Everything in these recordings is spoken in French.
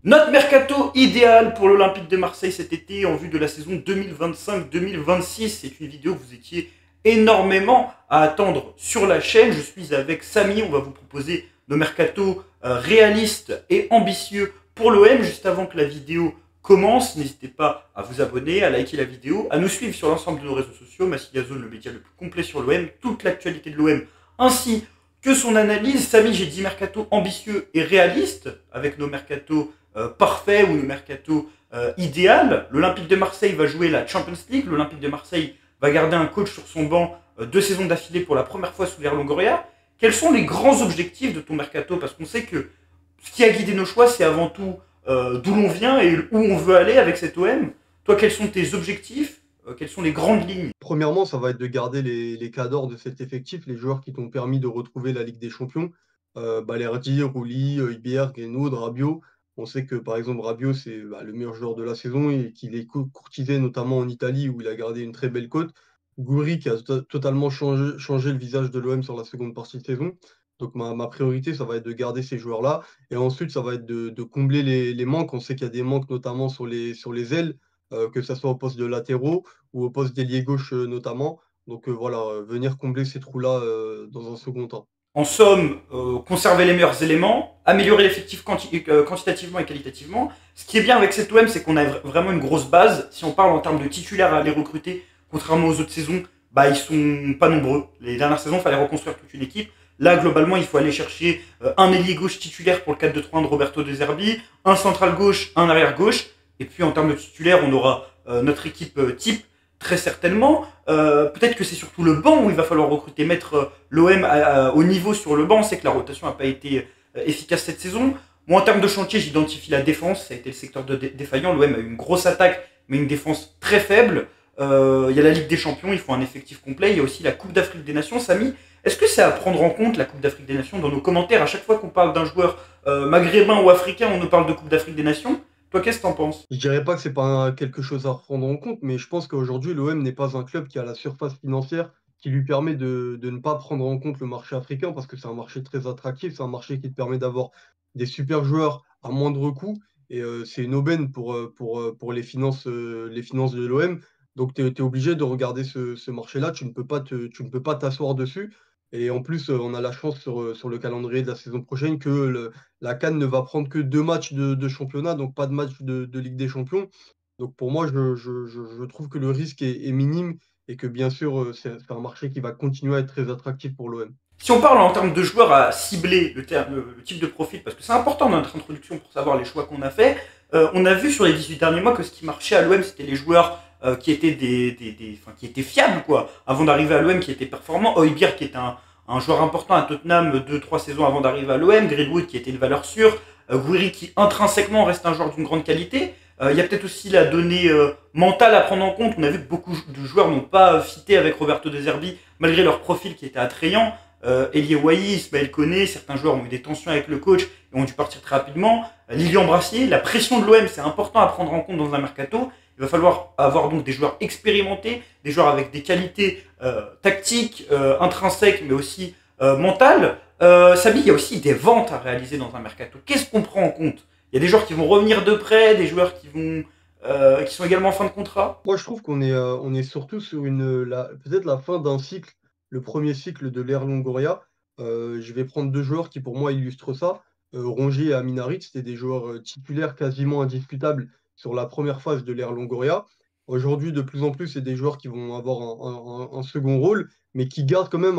Notre mercato idéal pour l'Olympique de Marseille cet été en vue de la saison 2025-2026. C'est une vidéo que vous étiez énormément à attendre sur la chaîne. Je suis avec Samy. On va vous proposer nos mercatos réalistes et ambitieux pour l'OM. Juste avant que la vidéo commence, n'hésitez pas à vous abonner, à liker la vidéo, à nous suivre sur l'ensemble de nos réseaux sociaux. Massilia Zone, le média le plus complet sur l'OM, toute l'actualité de l'OM, ainsi que son analyse. Samy, j'ai dit mercato ambitieux et réaliste, avec nos mercatos parfait ou le mercato idéal. L'Olympique de Marseille va jouer la Champions League. L'Olympique de Marseille va garder un coach sur son banc 2 saisons d'affilée pour la première fois sous l'ère Longoria. Quels sont les grands objectifs de ton mercato? Parce qu'on sait que ce qui a guidé nos choix, c'est avant tout d'où l'on vient et où on veut aller avec cet OM. Toi, quels sont tes objectifs? Quelles sont les grandes lignes? Premièrement, ça va être de garder les cadors de cet effectif, les joueurs qui t'ont permis de retrouver la Ligue des Champions. Balerdi, Rulli, Iber, Guénaud, Rabiot. On sait que, par exemple, Rabiot, c'est le meilleur joueur de la saison et qu'il est courtisé notamment en Italie où il a gardé une très belle cote. Gouiri qui a totalement changé le visage de l'OM sur la seconde partie de saison. Donc ma priorité, ça va être de garder ces joueurs-là. Et ensuite, ça va être de combler les manques. On sait qu'il y a des manques notamment sur les ailes, que ce soit au poste de latéraux ou au poste d'ailier gauche, notamment. Donc voilà, venir combler ces trous-là, dans un second temps. En somme, conserver les meilleurs éléments, améliorer l'effectif quantitativement et qualitativement. Ce qui est bien avec cet OM, c'est qu'on a vraiment une grosse base. Si on parle en termes de titulaires à aller recruter, contrairement aux autres saisons, bah, ils sont pas nombreux. Les dernières saisons, il fallait reconstruire toute une équipe. Là, globalement, il faut aller chercher un ailier gauche titulaire pour le 4-2-3-1 de Roberto De Zerbi, un central gauche, un arrière gauche. Et puis en termes de titulaires, on aura notre équipe type très certainement. Peut-être que c'est surtout le banc où il va falloir recruter, mettre l'OM au niveau sur le banc. On sait que la rotation n'a pas été efficace cette saison. Moi, en termes de chantier, j'identifie la défense. Ça a été le secteur défaillant. L'OM a eu une grosse attaque, mais une défense très faible. Il y a la Ligue des Champions, il faut un effectif complet. Il y a aussi la Coupe d'Afrique des Nations. Samy, est-ce que c'est à prendre en compte, la Coupe d'Afrique des Nations, dans nos commentaires? À chaque fois qu'on parle d'un joueur maghrébin ou africain, on nous parle de Coupe d'Afrique des Nations. Toi, qu'est-ce que t'en penses? Je dirais pas que c'est pas quelque chose à prendre en compte, mais je pense qu'aujourd'hui, l'OM n'est pas un club qui a la surface financière qui lui permet de ne pas prendre en compte le marché africain parce que c'est un marché très attractif, c'est un marché qui te permet d'avoir des super joueurs à moindre coût et c'est une aubaine pour les finances de l'OM. Donc tu es obligé de regarder ce marché-là, tu ne peux pas t'asseoir dessus et en plus, on a la chance sur le calendrier de la saison prochaine que la CAN ne va prendre que 2 matchs de championnat, donc pas de match de Ligue des Champions. Donc pour moi, je trouve que le risque est minime et que bien sûr, c'est un marché qui va continuer à être très attractif pour l'OM. Si on parle en termes de joueurs à cibler, le type de profil, parce que c'est important dans notre introduction pour savoir les choix qu'on a fait, on a vu sur les 18 derniers mois que ce qui marchait à l'OM, c'était les joueurs qui étaient qui étaient fiables, quoi, avant d'arriver à l'OM, qui étaient performants. Højbjerg, qui est un joueur important à Tottenham 2-3 saisons avant d'arriver à l'OM, Greenwood, qui était une valeur sûre, Gouiri, qui intrinsèquement reste un joueur d'une grande qualité. Il y a peut-être aussi la donnée mentale à prendre en compte. On a vu que beaucoup de joueurs n'ont pas fité avec Roberto De Zerbi, malgré leur profil qui était attrayant. Elie Wahi, Ismaël Koné, certains joueurs ont eu des tensions avec le coach et ont dû partir très rapidement. Lilian Brassier, la pression de l'OM, c'est important à prendre en compte dans un mercato. Il va falloir avoir donc des joueurs expérimentés, des joueurs avec des qualités tactiques, intrinsèques, mais aussi mentales. Samy, il y a aussi des ventes à réaliser dans un mercato. Qu'est-ce qu'on prend en compte? Il y a des joueurs qui vont revenir de près, des joueurs qui sont également en fin de contrat. Moi, je trouve qu'on est surtout sur peut-être la fin d'un cycle, le premier cycle de l'ère Longoria. Je vais prendre 2 joueurs qui, pour moi, illustrent ça. Rongier et Amin Harit, c'était des joueurs, titulaires quasiment indiscutables sur la première phase de l'ère Longoria. Aujourd'hui, de plus en plus, c'est des joueurs qui vont avoir un second rôle, mais qui gardent quand même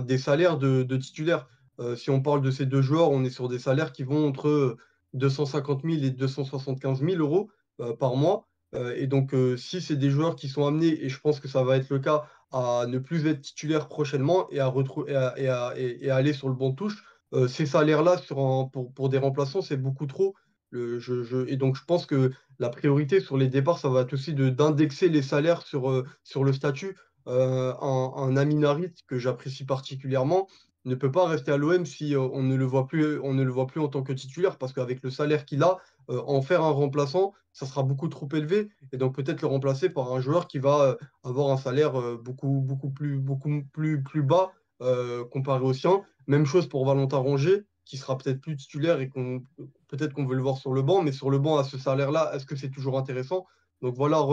des salaires de titulaires. Si on parle de ces 2 joueurs, on est sur des salaires qui vont entre 250 000 et 275 000 euros par mois. Et donc, si c'est des joueurs qui sont amenés, et je pense que ça va être le cas, à ne plus être titulaires prochainement et à aller sur le banc de touche, ces salaires-là pour des remplaçants, c'est beaucoup trop. Et donc, je pense que la priorité sur les départs, ça va être aussi d'indexer les salaires sur le statut. Un Amin Harit, que j'apprécie particulièrement, ne peut pas rester à l'OM si on ne le voit plus en tant que titulaire, parce qu'avec le salaire qu'il a, en faire un remplaçant, ça sera beaucoup trop élevé et donc peut-être le remplacer par un joueur qui va, avoir un salaire, beaucoup plus bas, comparé au sien. Même chose pour Valentin Rongier, qui sera peut-être plus titulaire et peut-être qu'on veut le voir sur le banc, mais sur le banc à ce salaire-là, est-ce que c'est toujours intéressant? Donc voilà,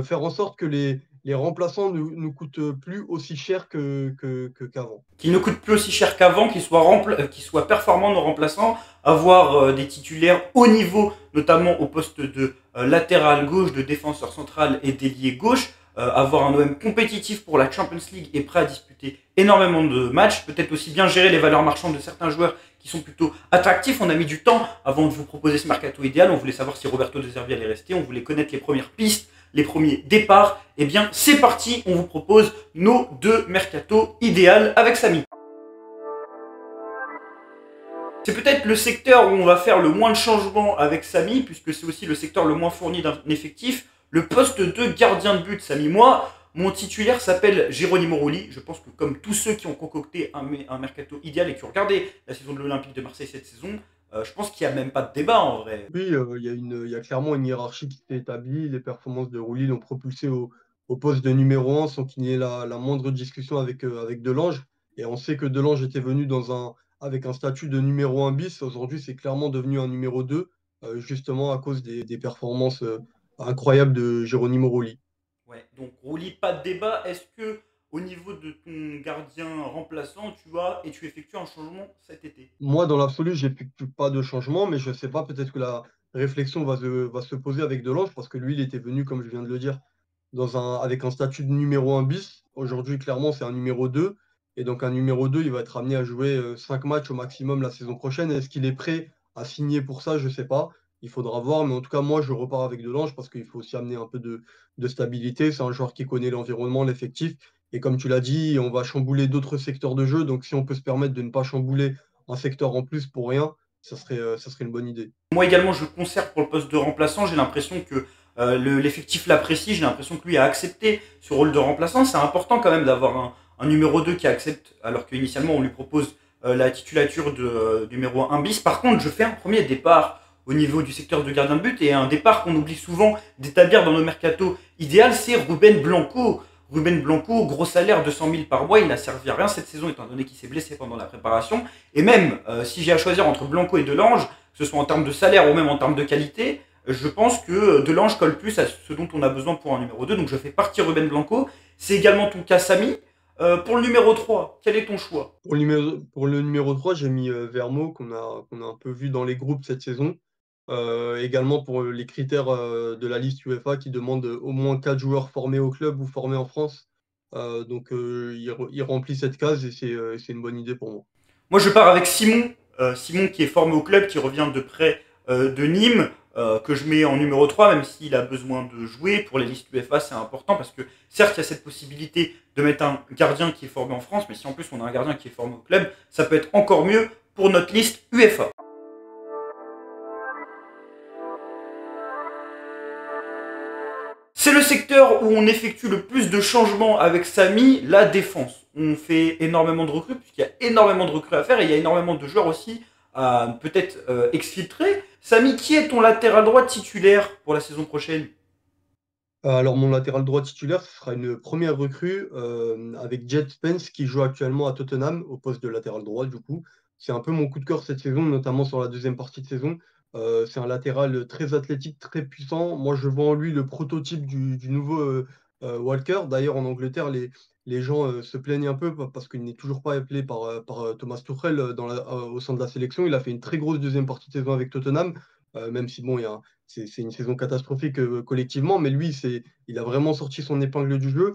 faire en sorte que les remplaçants ne nous coûtent plus aussi cher qu'avant. Qu'il ne coûte plus aussi cher qu'avant, qu'il soit performant nos remplaçants, avoir des titulaires haut niveau, notamment au poste de latéral gauche, de défenseur central et d'ailier gauche, avoir un OM compétitif pour la Champions League et prêt à disputer énormément de matchs, peut-être aussi bien gérer les valeurs marchandes de certains joueurs qui sont plutôt attractifs. On a mis du temps avant de vous proposer ce mercato idéal, on voulait savoir si Roberto De Zerbi allait rester, on voulait connaître les premières pistes, les premiers départs. Eh bien, c'est parti, on vous propose nos deux mercato idéal avec Samy. C'est peut-être le secteur où on va faire le moins de changements avec Samy, puisque c'est aussi le secteur le moins fourni d'un effectif. Le poste de gardien de but, Samy. Moi, mon titulaire s'appelle Geronimo Rulli. Je pense que comme tous ceux qui ont concocté un mercato idéal et qui ont regardé la saison de l'Olympique de Marseille cette saison, je pense qu'il n'y a même pas de débat en vrai. Oui, il y a clairement une hiérarchie qui s'est établie. Les performances de Rulli l'ont propulsé au poste de numéro 1 sans qu'il n'y ait la moindre discussion avec Delange. Et on sait que Delange était venu avec un statut de numéro 1 bis. Aujourd'hui, c'est clairement devenu un numéro 2, justement à cause des performances incroyables de Geronimo Rulli. Ouais, donc Rulli, pas de débat. Est-ce que au niveau de ton gardien remplaçant, tu effectues un changement cet été? Moi, dans l'absolu, j'effectue pas de changement, mais je sais pas, peut-être que la réflexion va se poser avec Delange, parce que lui, il était venu, comme je viens de le dire, avec un statut de numéro 1 bis. Aujourd'hui, clairement, c'est un numéro 2. Et donc, un numéro 2, il va être amené à jouer 5 matchs au maximum la saison prochaine. Est-ce qu'il est prêt à signer pour ça? Je sais pas. Il faudra voir. Mais en tout cas, moi, je repars avec Delange parce qu'il faut aussi amener un peu de stabilité. C'est un joueur qui connaît l'environnement, l'effectif. Et comme tu l'as dit, on va chambouler d'autres secteurs de jeu. Donc, si on peut se permettre de ne pas chambouler un secteur en plus pour rien, ça serait une bonne idée. Moi également, je conserve pour le poste de remplaçant. J'ai l'impression que l'effectif l'apprécie. J'ai l'impression que lui a accepté ce rôle de remplaçant. C'est important quand même d'avoir un numéro 2 qui accepte, alors qu'initialement on lui propose la titulature de numéro 1 bis. Par contre, je fais un premier départ au niveau du secteur de gardien de but et un départ qu'on oublie souvent d'établir dans nos mercatos idéal, c'est Ruben Blanco. Ruben Blanco, gros salaire, 200 000 par mois, il n'a servi à rien cette saison étant donné qu'il s'est blessé pendant la préparation. Et même si j'ai à choisir entre Blanco et Delange, que ce soit en termes de salaire ou même en termes de qualité, je pense que Delange colle plus à ce dont on a besoin pour un numéro 2. Donc je fais partir Ruben Blanco. C'est également ton cas, Samy. Pour le numéro 3, quel est ton choix? Pour le numéro 3, j'ai mis Vermo, qu'on a un peu vu dans les groupes cette saison. Également pour les critères de la liste UEFA qui demande au moins 4 joueurs formés au club ou formés en France. Donc il remplit cette case et c'est une bonne idée pour moi. Moi, je pars avec Simon. Simon qui est formé au club, qui revient de près de Nîmes, que je mets en numéro 3, même s'il a besoin de jouer. Pour les listes UEFA, c'est important parce que certes, il y a cette possibilité de mettre un gardien qui est formé en France, mais si en plus on a un gardien qui est formé au club, ça peut être encore mieux pour notre liste UEFA. C'est le secteur où on effectue le plus de changements avec Samy, la défense. On fait énormément de recrues, puisqu'il y a énormément de recrues à faire et il y a énormément de joueurs aussi à peut-être exfiltrer. Samy, qui est ton latéral droit titulaire pour la saison prochaine? Alors mon latéral droit titulaire, ce sera une première recrue avec Jet Spence qui joue actuellement à Tottenham au poste de latéral droit du coup. C'est un peu mon coup de cœur cette saison, notamment sur la deuxième partie de saison. C'est un latéral très athlétique, très puissant. Moi, je vois en lui le prototype du nouveau Walker. D'ailleurs, en Angleterre, les gens se plaignent un peu parce qu'il n'est toujours pas appelé par Thomas Tuchel au sein de la sélection. Il a fait une très grosse deuxième partie de saison avec Tottenham, même si bon, c'est une saison catastrophique collectivement, mais lui, il a vraiment sorti son épingle du jeu.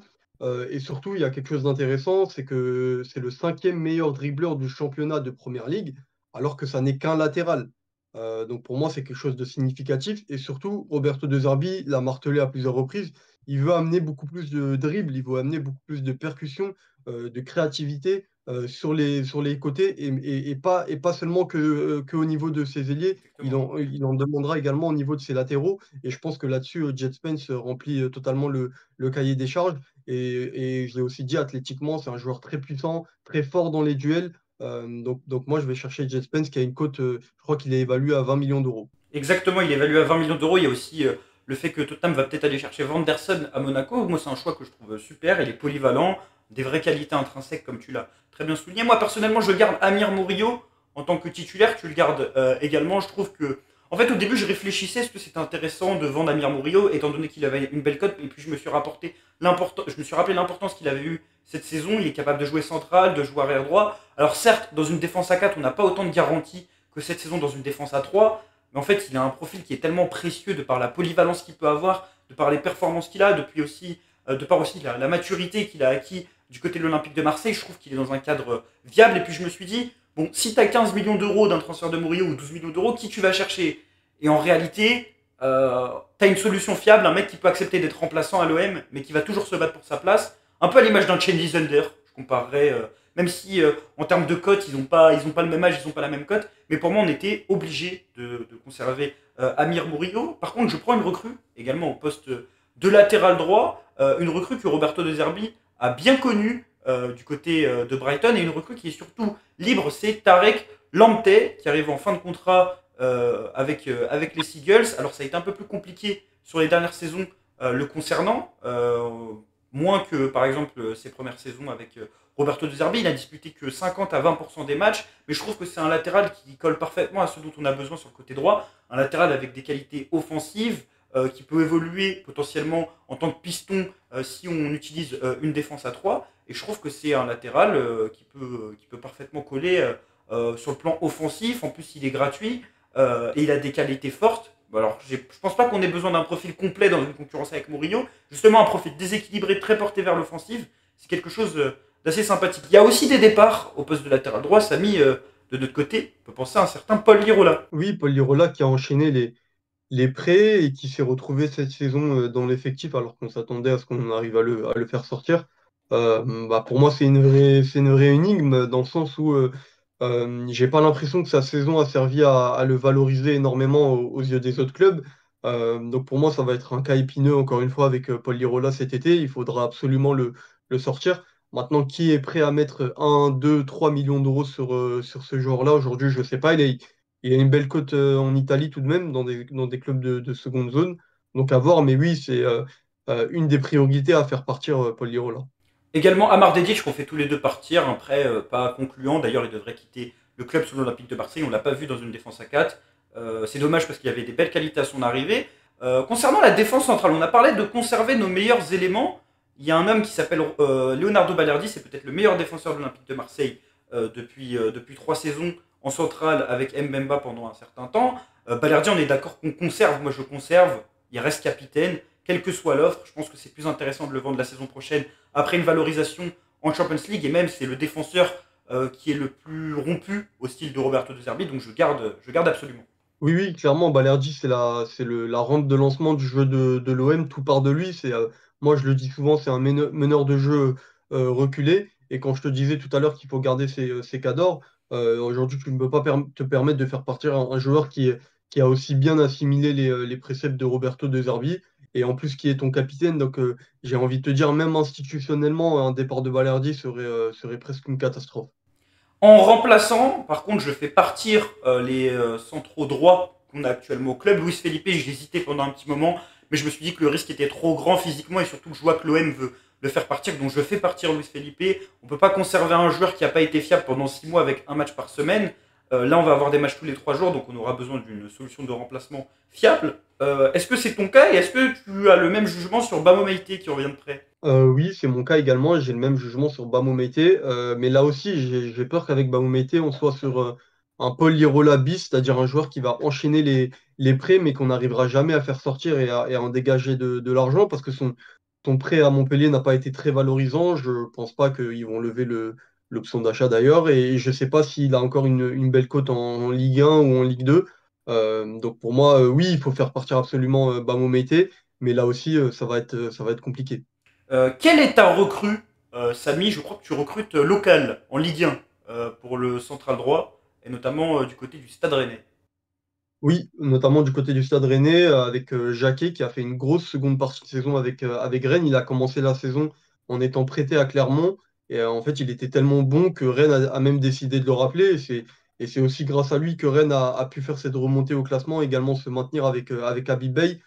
Et surtout, il y a quelque chose d'intéressant, c'est que c'est le cinquième meilleur dribbleur du championnat de Première Ligue, alors que ça n'est qu'un latéral. Donc pour moi, c'est quelque chose de significatif. Et surtout, Roberto De Zerbi l'a martelé à plusieurs reprises. Il veut amener beaucoup plus de dribble, il veut amener beaucoup plus de percussion, de créativité sur les côtés et pas seulement qu'au niveau de ses ailiers. Il Exactement. en, il en demandera également au niveau de ses latéraux. Et je pense que là-dessus, Jet Spence remplit totalement le cahier des charges. Et je l'ai aussi dit, athlétiquement, c'est un joueur très puissant, très fort dans les duels. Donc moi, je vais chercher Jet Spence qui a une cote, je crois qu'il est évalué à 20 millions d'euros. Exactement, il est évalué à 20 millions d'euros. Il y a aussi le fait que Tottenham va peut-être aller chercher Vanderson à Monaco. Moi, c'est un choix que je trouve super. Il est polyvalent, des vraies qualités intrinsèques, comme tu l'as très bien souligné. Moi, personnellement, je garde Amir Murillo en tant que titulaire, tu le gardes également. Je trouve que. En fait, au début, je réfléchissais est-ce que c'était intéressant de vendre Amir Murillo, étant donné qu'il avait une belle cote, et puis je me suis rappelé l'importance qu'il avait eu cette saison. Il est capable de jouer central, de jouer arrière droit. Alors, certes, dans une défense à 4, on n'a pas autant de garanties que cette saison dans une défense à 3, mais en fait, il a un profil qui est tellement précieux de par la polyvalence qu'il peut avoir, de par les performances qu'il a, depuis aussi, de par aussi la maturité qu'il a acquis du côté de l'Olympique de Marseille. Je trouve qu'il est dans un cadre viable. Et puis je me suis dit, bon, si tu as 15 millions d'euros d'un transfert de Murillo ou 12 millions d'euros, qui tu vas chercher? Et en réalité, tu as une solution fiable, un mec qui peut accepter d'être remplaçant à l'OM, mais qui va toujours se battre pour sa place. Un peu à l'image d'un Chen Liesender, je comparerais, même si en termes de cote, ils ont pas le même âge, ils n'ont pas la même cote, mais pour moi, on était obligé de conserver Amir Murillo. Par contre, je prends une recrue, également au poste de latéral droit, une recrue que Roberto De Zerbi a bien connue du côté de Brighton, et une recrue qui est surtout libre, c'est Tarek Lamptey, qui arrive en fin de contrat avec les Seagulls. Alors ça a été un peu plus compliqué sur les dernières saisons le concernant, moins que par exemple ses premières saisons avec Roberto De Zerbi. Il a disputé que 50 à 20% des matchs, mais je trouve que c'est un latéral qui colle parfaitement à ce dont on a besoin sur le côté droit, un latéral avec des qualités offensives, qui peut évoluer potentiellement en tant que piston si on utilise une défense à 3. Et je trouve que c'est un latéral qui peut parfaitement coller sur le plan offensif. En plus, il est gratuit et il a des qualités fortes. Alors, je pense pas qu'on ait besoin d'un profil complet dans une concurrence avec Mourinho. Justement, un profil déséquilibré, très porté vers l'offensive, c'est quelque chose d'assez sympathique. Il y a aussi des départs au poste de latéral droit. Samy, de notre côté, on peut penser à un certain Paul Lirola. Oui, Paul Lirola qui a enchaîné les prêts et qui s'est retrouvé cette saison dans l'effectif alors qu'on s'attendait à ce qu'on arrive à le faire sortir. Bah, pour moi, c'est une vraie énigme dans le sens où j'ai pas l'impression que sa saison a servi à le valoriser énormément aux yeux des autres clubs. Donc pour moi, ça va être un cas épineux encore une fois avec Paul Lirola cet été. Il faudra absolument le sortir. Maintenant, qui est prêt à mettre 1, 2, 3 millions d'euros sur ce joueur-là aujourd'hui, je ne sais pas. Il a une belle cote en Italie tout de même, dans des clubs de seconde zone. Donc à voir, mais oui, c'est une des priorités à faire partir Paul Lirola. Également Amar Dedic qu'on fait tous les deux partir, un prêt pas concluant. D'ailleurs, il devrait quitter le club sous l'Olympique de Marseille. On ne l'a pas vu dans une défense à 4. C'est dommage parce qu'il y avait des belles qualités à son arrivée. Concernant la défense centrale, on a parlé de conserver nos meilleurs éléments. Il y a un homme qui s'appelle Leonardo Balerdi, c'est peut-être le meilleur défenseur de l'Olympique de Marseille depuis 3 saisons en centrale avec Mbemba pendant un certain temps. Balerdi, on est d'accord qu'on conserve. Moi, je conserve. Il reste capitaine. Quelle que soit l'offre, je pense que c'est plus intéressant de le vendre la saison prochaine après une valorisation en Champions League. Et même, c'est le défenseur qui est le plus rompu au style de Roberto De Zerbi. Donc, je garde absolument. Oui, oui, clairement, Balerdi, la rampe de lancement du jeu de l'OM, tout part de lui. Moi, je le dis souvent, c'est un meneur de jeu reculé. Et quand je te disais tout à l'heure qu'il faut garder ses cadors, aujourd'hui, tu ne peux pas te permettre de faire partir un joueur qui a aussi bien assimilé les préceptes de Roberto De Zerbi, et en plus qui est ton capitaine. Donc, j'ai envie de te dire, même institutionnellement, un départ de Balerdi serait presque une catastrophe. En remplaçant, par contre, je fais partir les centraux droits qu'on a actuellement au club. Luis Felipe, j'ai hésité pendant un petit moment, mais je me suis dit que le risque était trop grand physiquement et surtout que je vois que l'OM veut le faire partir. Donc je fais partir Luis Felipe. On ne peut pas conserver un joueur qui n'a pas été fiable pendant 6 mois avec un match par semaine. Là, on va avoir des matchs tous les 3 jours, donc on aura besoin d'une solution de remplacement fiable. Est-ce que c'est ton cas et est-ce que tu as le même jugement sur Bamo Meite qui revient de près? Oui, c'est mon cas également. J'ai le même jugement sur Bamoumété. Mais là aussi, j'ai peur qu'avec Bamoumété, on soit sur un Paul Lirola bis, c'est-à-dire un joueur qui va enchaîner les prêts, mais qu'on n'arrivera jamais à faire sortir et à en dégager de l'argent parce que son prêt à Montpellier n'a pas été très valorisant. Je ne pense pas qu'ils vont lever l'option d'achat d'ailleurs. Et je ne sais pas s'il a encore une belle cote en Ligue 1 ou en Ligue 2. Donc pour moi, oui, il faut faire partir absolument Bamoumété. Mais là aussi, ça va être compliqué. Quelle est ta recrue, Samy? Je crois que tu recrutes local en Ligue 1 pour le central droit et notamment du côté du Stade Rennais. Oui, notamment du côté du Stade Rennais, avec Jacquet qui a fait une grosse seconde partie de saison avec Rennes. Il a commencé la saison en étant prêté à Clermont. Et en fait, il était tellement bon que Rennes a même décidé de le rappeler. Et c'est aussi grâce à lui que Rennes a pu faire cette remontée au classement, également se maintenir avec Habib Beye,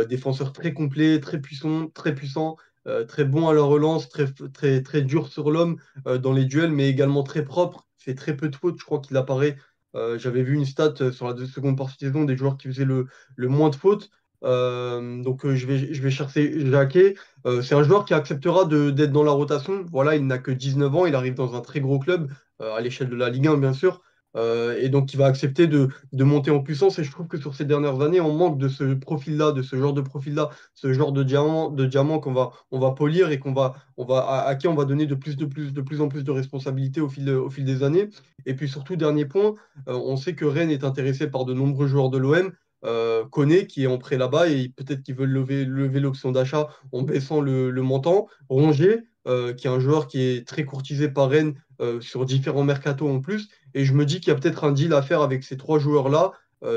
défenseur très complet, très puissant, très bon à la relance, très dur sur l'homme dans les duels, mais également très propre. fait très peu de fautes. Je crois qu'il apparaît. J'avais vu une stat sur la seconde partie de saison des joueurs qui faisaient le moins de fautes. Donc je vais chercher Jacquet. C'est un joueur qui acceptera d'être dans la rotation. Voilà, il n'a que 19 ans, il arrive dans un très gros club, à l'échelle de la Ligue 1, bien sûr. Et donc il va accepter de monter en puissance. Et je trouve que sur ces dernières années, on manque de ce profil-là, de ce genre de profil-là, ce genre de diamant on va polir et à qui on va donner de plus en plus de responsabilités au fil des années. Et puis surtout, dernier point, on sait que Rennes est intéressé par de nombreux joueurs de l'OM. Koné qui est en prêt là-bas et peut-être qu'ils veulent lever l'option d'achat en baissant le montant. Rongier, qui est un joueur qui est très courtisé par Rennes sur différents mercatos en plus. Et je me dis qu'il y a peut-être un deal à faire avec ces trois joueurs-là,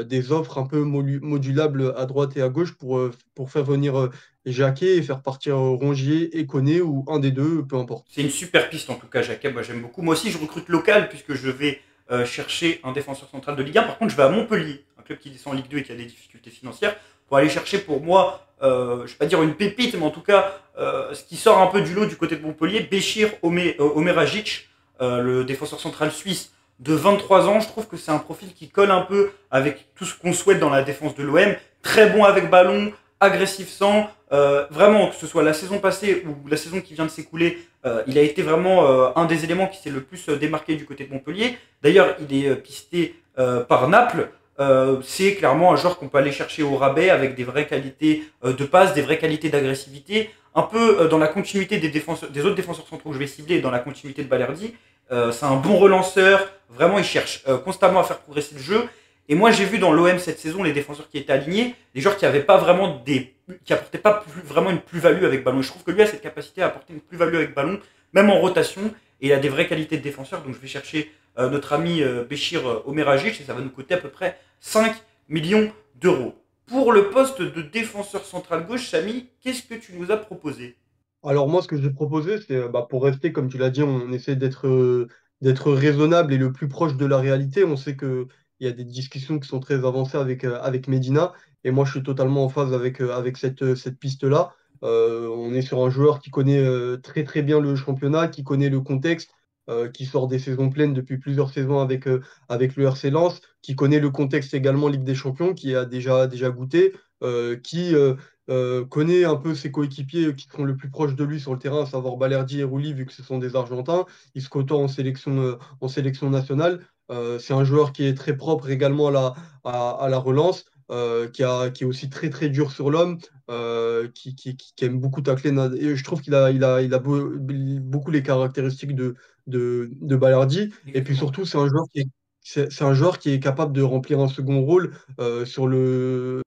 des offres un peu modulables à droite et à gauche pour faire venir Jacquet et faire partir Rongier et Koné ou un des deux, peu importe. C'est une super piste en tout cas, Jacquet. Moi j'aime beaucoup. Moi aussi, je recrute local puisque je vais chercher un défenseur central de Ligue 1. Par contre, je vais à Montpellier, un club qui descend en Ligue 2 et qui a des difficultés financières, pour aller chercher pour moi, je ne vais pas dire une pépite, mais en tout cas, ce qui sort un peu du lot du côté de Montpellier, Béchir Omeragic, le défenseur central suisse de 23 ans. Je trouve que c'est un profil qui colle un peu avec tout ce qu'on souhaite dans la défense de l'OM. Très bon avec ballon, agressif sans. Vraiment, que ce soit la saison passée ou la saison qui vient de s'écouler, il a été vraiment un des éléments qui s'est le plus démarqué du côté de Montpellier. D'ailleurs, il est pisté par Naples. C'est clairement un joueur qu'on peut aller chercher au rabais avec des vraies qualités de passe, des vraies qualités d'agressivité, un peu dans la continuité des autres défenseurs centraux que je vais cibler, dans la continuité de Balerdi. C'est un bon relanceur, vraiment il cherche constamment à faire progresser le jeu. Et moi j'ai vu dans l'OM cette saison les défenseurs qui étaient alignés, des joueurs qui avaient pas vraiment qui apportaient pas vraiment une plus-value avec ballon. Et je trouve que lui a cette capacité à apporter une plus-value avec ballon, même en rotation, et il a des vraies qualités de défenseur. Donc je vais chercher notre ami Béchir Omeragic et ça va nous coûter à peu près 5 millions d'euros. Pour le poste de défenseur central gauche, Samy, qu'est-ce que tu nous as proposé? Alors moi, ce que j'ai proposé, c'est pour rester, comme tu l'as dit, on essaie d'être raisonnable et le plus proche de la réalité. On sait qu'il y a des discussions qui sont très avancées avec Medina, et moi je suis totalement en phase avec cette piste-là. On est sur un joueur qui connaît très très bien le championnat, qui connaît le contexte, qui sort des saisons pleines depuis plusieurs saisons avec le RC Lens, qui connaît le contexte également Ligue des Champions, qui a déjà goûté, qui connaît un peu ses coéquipiers qui seront le plus proches de lui sur le terrain, à savoir Balerdi et Rulli, vu que ce sont des Argentins. Il se côtoie en sélection nationale. C'est un joueur qui est très propre également à la relance, qui est aussi très très dur sur l'homme, qui aime beaucoup tacler. Et je trouve qu'il a beaucoup les caractéristiques de Balerdi. Et puis Exactement. surtout, c'est un joueur qui est capable de remplir un second rôle sur le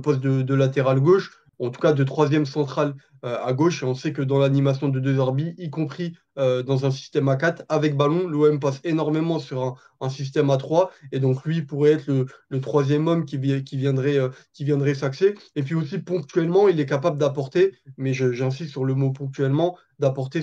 poste de latéral gauche, en tout cas de troisième central à gauche. Et on sait que dans l'animation de deux arbitres, y compris dans un système à 4, avec ballon, l'OM passe énormément sur un système à 3. Et donc lui pourrait être le troisième homme qui viendrait s'axer. Et puis aussi ponctuellement, il est capable d'apporter, mais j'insiste sur le mot ponctuellement, d'apporter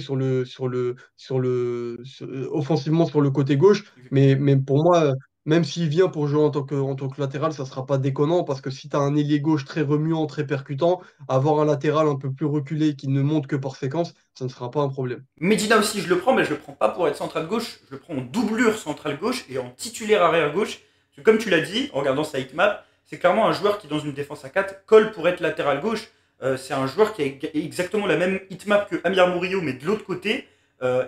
offensivement sur le côté gauche. Exactement. Mais pour moi, même s'il vient pour jouer en tant que latéral, ça ne sera pas déconnant parce que si tu as un ailier gauche très remuant, très percutant, avoir un latéral un peu plus reculé qui ne monte que par séquence, ça ne sera pas un problème. Medina aussi, je le prends, mais je le prends pas pour être central gauche. Je le prends en doublure central gauche et en titulaire arrière gauche. Parce que comme tu l'as dit, en regardant sa hitmap, c'est clairement un joueur qui, dans une défense à 4, colle pour être latéral gauche. C'est un joueur qui a exactement la même hitmap que Amir Murillo, mais de l'autre côté.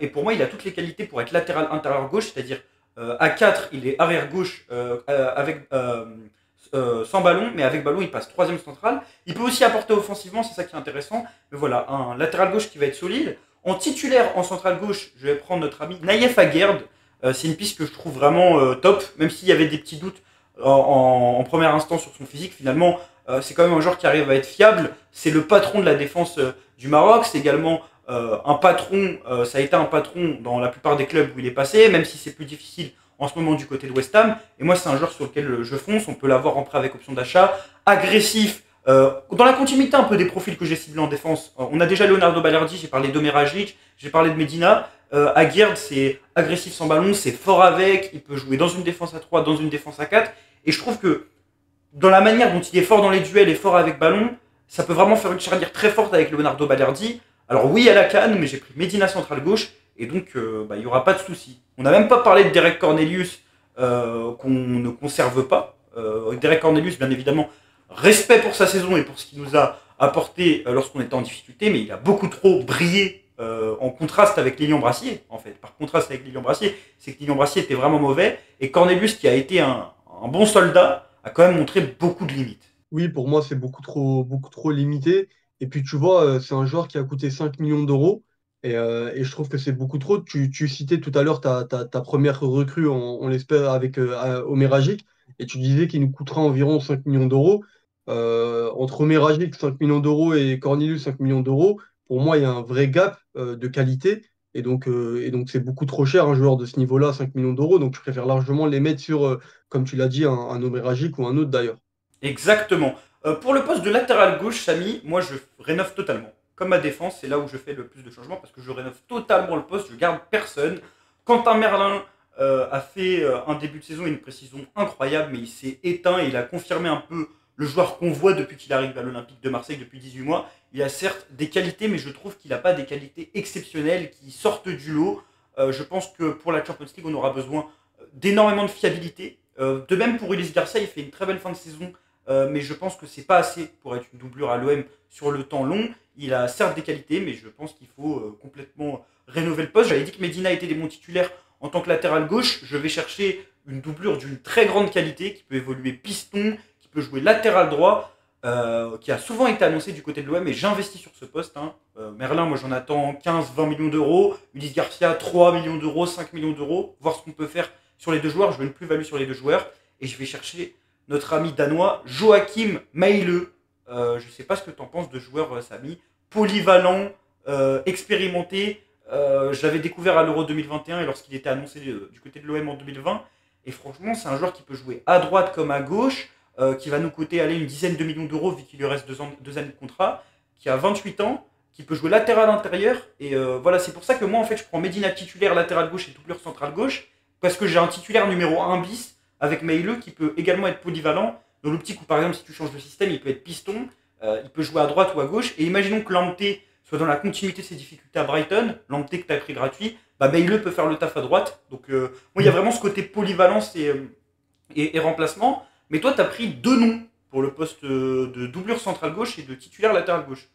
Et pour moi, il a toutes les qualités pour être latéral intérieur gauche, c'est-à-dire à 4, il est arrière gauche sans ballon, mais avec ballon, il passe troisième central. Il peut aussi apporter offensivement, c'est ça qui est intéressant. Mais voilà, un latéral gauche qui va être solide. En titulaire, en centrale gauche, je vais prendre notre ami Naïef Aguerd. C'est une piste que je trouve vraiment top, même s'il y avait des petits doutes en premier instant sur son physique. Finalement, c'est quand même un joueur qui arrive à être fiable. C'est le patron de la défense du Maroc. C'est également un patron, ça a été un patron dans la plupart des clubs où il est passé, même si c'est plus difficile en ce moment du côté de West Ham. Et moi, c'est un joueur sur lequel je fonce. On peut l'avoir en prêt avec option d'achat. Agressif, dans la continuité un peu des profils que j'ai ciblés en défense, on a déjà Leonardo Balerdi, j'ai parlé d'Omeragic, j'ai parlé de Medina. Aguerd, c'est agressif sans ballon, c'est fort avec, il peut jouer dans une défense à 3, dans une défense à 4. Et je trouve que dans la manière dont il est fort dans les duels et fort avec ballon, ça peut vraiment faire une charnière très forte avec Leonardo Balerdi. Alors oui, à la canne, mais j'ai pris Medina central gauche et donc il n'y aura pas de souci. On n'a même pas parlé de Derek Cornelius qu'on ne conserve pas. Derek Cornelius, bien évidemment, respect pour sa saison et pour ce qu'il nous a apporté lorsqu'on était en difficulté, mais il a beaucoup trop brillé en contraste avec Lilian Brassier, en fait. Par contraste avec Lilian Brassier, c'est que Lilian Brassier était vraiment mauvais, et Cornelius, qui a été un bon soldat, a quand même montré beaucoup de limites. Oui, pour moi, c'est beaucoup trop limité. Et puis, tu vois, c'est un joueur qui a coûté 5 millions d'euros. Et je trouve que c'est beaucoup trop. Tu citais tout à l'heure ta première recrue, on l'espère, avec Oméragic. Et tu disais qu'il nous coûtera environ 5 millions d'euros. Entre Oméragic, 5 millions d'euros, et Cornelius, 5 millions d'euros, pour moi, il y a un vrai gap de qualité. Et donc, c'est beaucoup trop cher, un joueur de ce niveau-là, 5 millions d'euros. Donc, je préfère largement les mettre sur, comme tu l'as dit, un Oméragic ou un autre d'ailleurs. Exactement. Pour le poste de latéral gauche, Samy, moi je rénove totalement. Comme ma défense, c'est là où je fais le plus de changements parce que je rénove totalement le poste, je garde personne. Quentin Merlin a fait un début de saison et une précision incroyable, mais il s'est éteint et il a confirmé un peu le joueur qu'on voit depuis qu'il arrive à l'Olympique de Marseille depuis 18 mois. Il a certes des qualités, mais je trouve qu'il n'a pas des qualités exceptionnelles qui sortent du lot. Je pense que pour la Champions League, on aura besoin d'énormément de fiabilité. De même pour Ulysse Garcia, il fait une très belle fin de saison, mais je pense que c'est pas assez pour être une doublure à l'OM sur le temps long. Il a certes des qualités, mais je pense qu'il faut complètement rénover le poste. J'avais dit que Medina était des bons titulaires en tant que latéral gauche. Je vais chercher une doublure d'une très grande qualité qui peut évoluer piston, qui peut jouer latéral droit, qui a souvent été annoncé du côté de l'OM, et j'investis sur ce poste. Merlin, moi j'en attends 15-20 millions d'euros. Ulysse Garcia, 3 millions d'euros, 5 millions d'euros. Voir ce qu'on peut faire sur les deux joueurs. Je veux une plus-value sur les deux joueurs. Et je vais chercher notre ami danois Joachim Meile. Je ne sais pas ce que tu en penses de joueur, Samy. Polyvalent, expérimenté. Je l'avais découvert à l'Euro 2021 et lorsqu'il était annoncé du côté de l'OM en 2020. Et franchement, c'est un joueur qui peut jouer à droite comme à gauche, qui va nous coûter une dizaine de millions d'euros vu qu'il lui reste 2 années de contrat, qui a 28 ans, qui peut jouer latéral intérieur. Et voilà, c'est pour ça que moi, en fait, je prends Medina titulaire latéral gauche et doublure centrale gauche, parce que j'ai un titulaire numéro 1 bis avec Meile qui peut également être polyvalent. Dans l'optique où, par exemple, si tu changes de système, il peut être piston, il peut jouer à droite ou à gauche. Et imaginons que Lamptey soit dans la continuité de ses difficultés à Brighton, Lamptey que tu as pris gratuit, Meile peut faire le taf à droite. Donc, moi, il y a vraiment ce côté polyvalence et remplacement. Mais toi, tu as pris 2 noms pour le poste de doublure centrale gauche et de titulaire latéral gauche.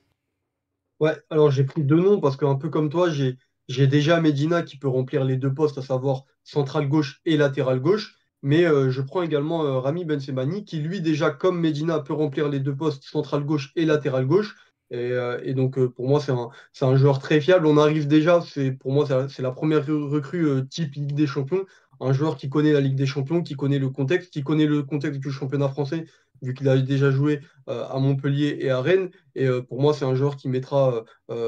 Ouais, alors j'ai pris deux noms parce qu'un peu comme toi, j'ai déjà Medina qui peut remplir les deux postes, à savoir central gauche et latéral gauche. Mais je prends également Rami Bensemani qui, lui, déjà comme Medina, peut remplir les deux postes, central gauche et latéral gauche. Et donc, pour moi, c'est un joueur très fiable. On arrive déjà, pour moi, c'est la première recrue type Ligue des Champions. Un joueur qui connaît la Ligue des Champions, qui connaît le contexte du championnat français, vu qu'il a déjà joué à Montpellier et à Rennes. Et pour moi, c'est un joueur qui mettra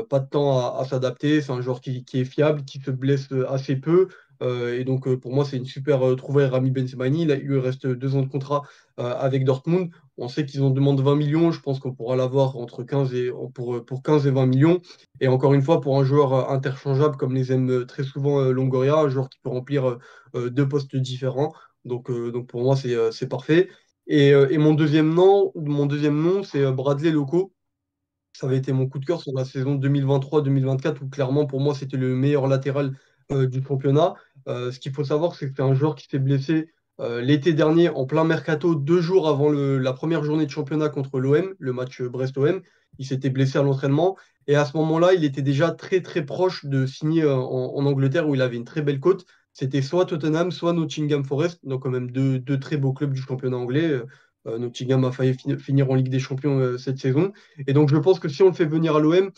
pas de temps à s'adapter. C'est un joueur qui est fiable, qui se blesse assez peu. Et donc, pour moi, c'est une super trouvaille, Rami Bensebaini. Il lui reste 2 ans de contrat avec Dortmund. On sait qu'ils en demandent 20 millions. Je pense qu'on pourra l'avoir pour 15 et 20 millions. Et encore une fois, pour un joueur interchangeable, comme les aime très souvent Longoria, un joueur qui peut remplir deux postes différents. Donc pour moi, c'est parfait. Et mon deuxième nom, c'est Bradley Loco. Ça avait Ouais. été mon coup de cœur sur la saison 2023-2024, où clairement, pour moi, c'était le meilleur latéral du championnat. Ce qu'il faut savoir, c'est que c'est un joueur qui s'est blessé l'été dernier en plein mercato, 2 jours avant la première journée de championnat contre l'OM, le match Brest-OM. Il s'était blessé à l'entraînement. Et à ce moment-là, il était déjà très très proche de signer en Angleterre, où il avait une très belle cote. C'était soit Tottenham, soit Nottingham Forest, donc quand même deux très beaux clubs du championnat anglais. Nottingham a failli finir en Ligue des Champions cette saison. Et donc, je pense que si on le fait venir à l'OM,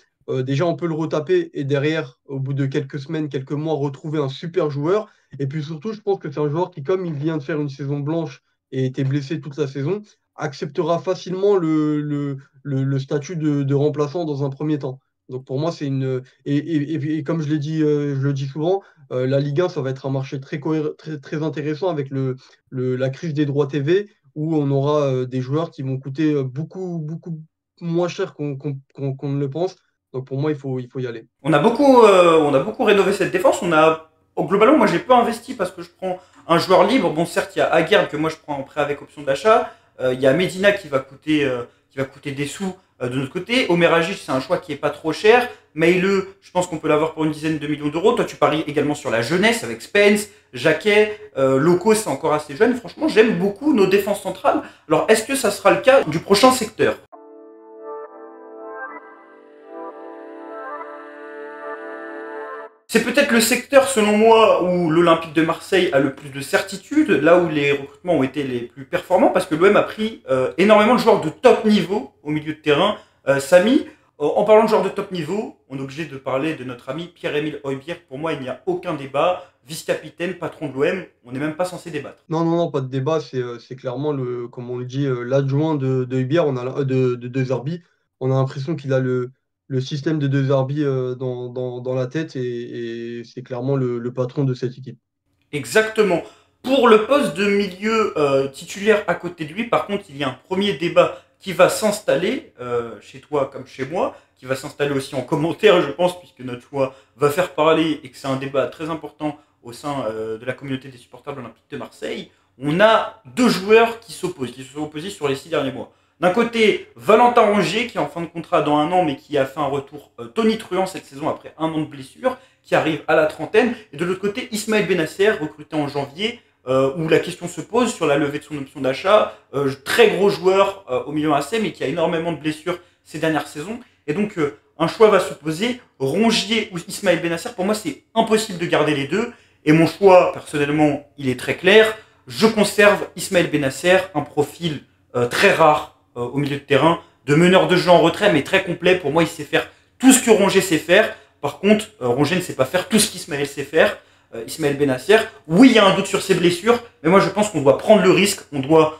déjà, on peut le retaper et derrière, au bout de quelques semaines, quelques mois, retrouver un super joueur. Et puis surtout, je pense que c'est un joueur qui, comme il vient de faire une saison blanche et était blessé toute la saison, acceptera facilement le statut de remplaçant dans un premier temps. Donc pour moi, c'est une. Et comme je le dis souvent, la Ligue 1, ça va être un marché très, très intéressant avec la crise des droits TV, où on aura des joueurs qui vont coûter beaucoup, beaucoup moins cher qu'on ne le pense. Donc pour moi, il faut y aller. On a beaucoup rénové cette défense. Globalement, moi j'ai peu investi parce que je prends un joueur libre. Bon, certes, il y a Aguerd que moi je prends en prêt avec option d'achat. Il y a Medina qui va coûter des sous, De notre côté, Omer Agic, c'est un choix qui est pas trop cher. Maile, je pense qu'on peut l'avoir pour une dizaine de millions d'euros. Toi, tu paries également sur la jeunesse avec Spence, Jacquet, Loco, c'est encore assez jeune. Franchement, j'aime beaucoup nos défenses centrales. Alors, est-ce que ça sera le cas du prochain secteur? C'est peut-être le secteur, selon moi, où l'Olympique de Marseille a le plus de certitude, là où les recrutements ont été les plus performants, parce que l'OM a pris énormément de joueurs de top niveau au milieu de terrain. Samy, en parlant de joueurs de top niveau, on est obligé de parler de notre ami Pierre-Emile Højbjerg. Pour moi, il n'y a aucun débat. Vice-capitaine, patron de l'OM, on n'est même pas censé débattre. Non, non, non, pas de débat. C'est clairement, comme on le dit, l'adjoint de Højbjerg, de De Zerbi. On a l'impression qu'il a le système de De Zerbi dans la tête et c'est clairement le patron de cette équipe. Exactement. Pour le poste de milieu titulaire à côté de lui, par contre, il y a un premier débat qui va s'installer, chez toi comme chez moi, qui va s'installer aussi en commentaire, je pense, puisque notre choix va faire parler et que c'est un débat très important au sein de la communauté des supporters de l'Olympique de Marseille. On a deux joueurs qui s'opposent, qui se sont opposés sur les 6 derniers mois. D'un côté, Valentin Rongier, qui est en fin de contrat dans 1 an, mais qui a fait un retour tonitruant cette saison après 1 an de blessure, qui arrive à la trentaine. Et de l'autre côté, Ismaël Benasser, recruté en janvier, où la question se pose sur la levée de son option d'achat. Très gros joueur au milieu AC, mais qui a énormément de blessures ces dernières saisons. Et donc, un choix va se poser. Rongier ou Ismaël Benasser, pour moi, c'est impossible de garder les deux. Et mon choix, personnellement, il est très clair. Je conserve Ismaël Benasser, un profil très rare au milieu de terrain, de meneur de jeu en retrait, mais très complet. Pour moi, il sait faire tout ce que Rongier sait faire. Par contre, Rongier ne sait pas faire tout ce qu'Ismaël sait faire. Ismaël Benasser, oui, il y a un doute sur ses blessures, mais moi je pense qu'on doit prendre le risque, on doit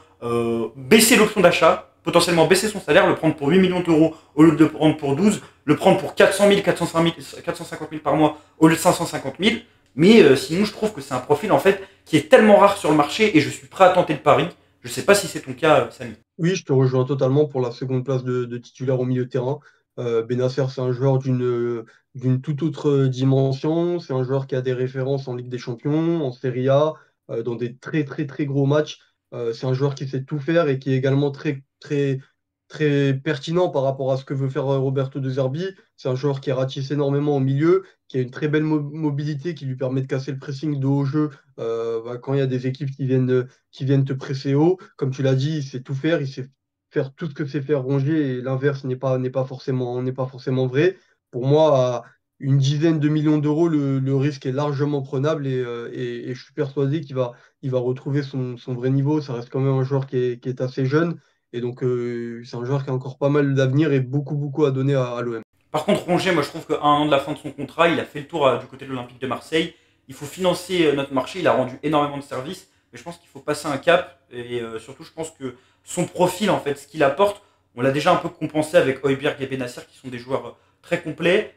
baisser l'option d'achat, potentiellement baisser son salaire, le prendre pour 8 millions d'euros au lieu de le prendre pour 12, le prendre pour 400 000, 450 000 par mois au lieu de 550 000. Mais sinon, je trouve que c'est un profil en fait qui est tellement rare sur le marché et je suis prêt à tenter le pari. Je ne sais pas si c'est ton cas, Samy. Oui, je te rejoins totalement pour la seconde place de titulaire au milieu de terrain. Benasser, c'est un joueur d'une toute autre dimension. C'est un joueur qui a des références en Ligue des Champions, en Serie A, dans des très très très gros matchs. C'est un joueur qui sait tout faire et qui est également très très très pertinent par rapport à ce que veut faire Roberto De Zerbi. C'est un joueur qui ratisse énormément au milieu, qui a une très belle mobilité qui lui permet de casser le pressing de haut jeu quand il y a des équipes qui viennent te presser haut. Comme tu l'as dit, il sait tout faire, il sait faire tout ce que sait faire Rongier et l'inverse n'est pas forcément vrai. Pour moi, à une dizaine de millions d'euros, le risque est largement prenable et je suis persuadé il va retrouver son vrai niveau. Ça reste quand même un joueur qui est assez jeune et donc c'est un joueur qui a encore pas mal d'avenir et beaucoup à donner à l'OM. Par contre, Rongier, moi je trouve qu'à 1 an de la fin de son contrat, il a fait le tour du côté de l'Olympique de Marseille. Il faut financer notre marché, il a rendu énormément de services, mais je pense qu'il faut passer un cap et surtout je pense que son profil, en fait, ce qu'il apporte, on l'a déjà un peu compensé avec Højbjerg et Benasser qui sont des joueurs très complets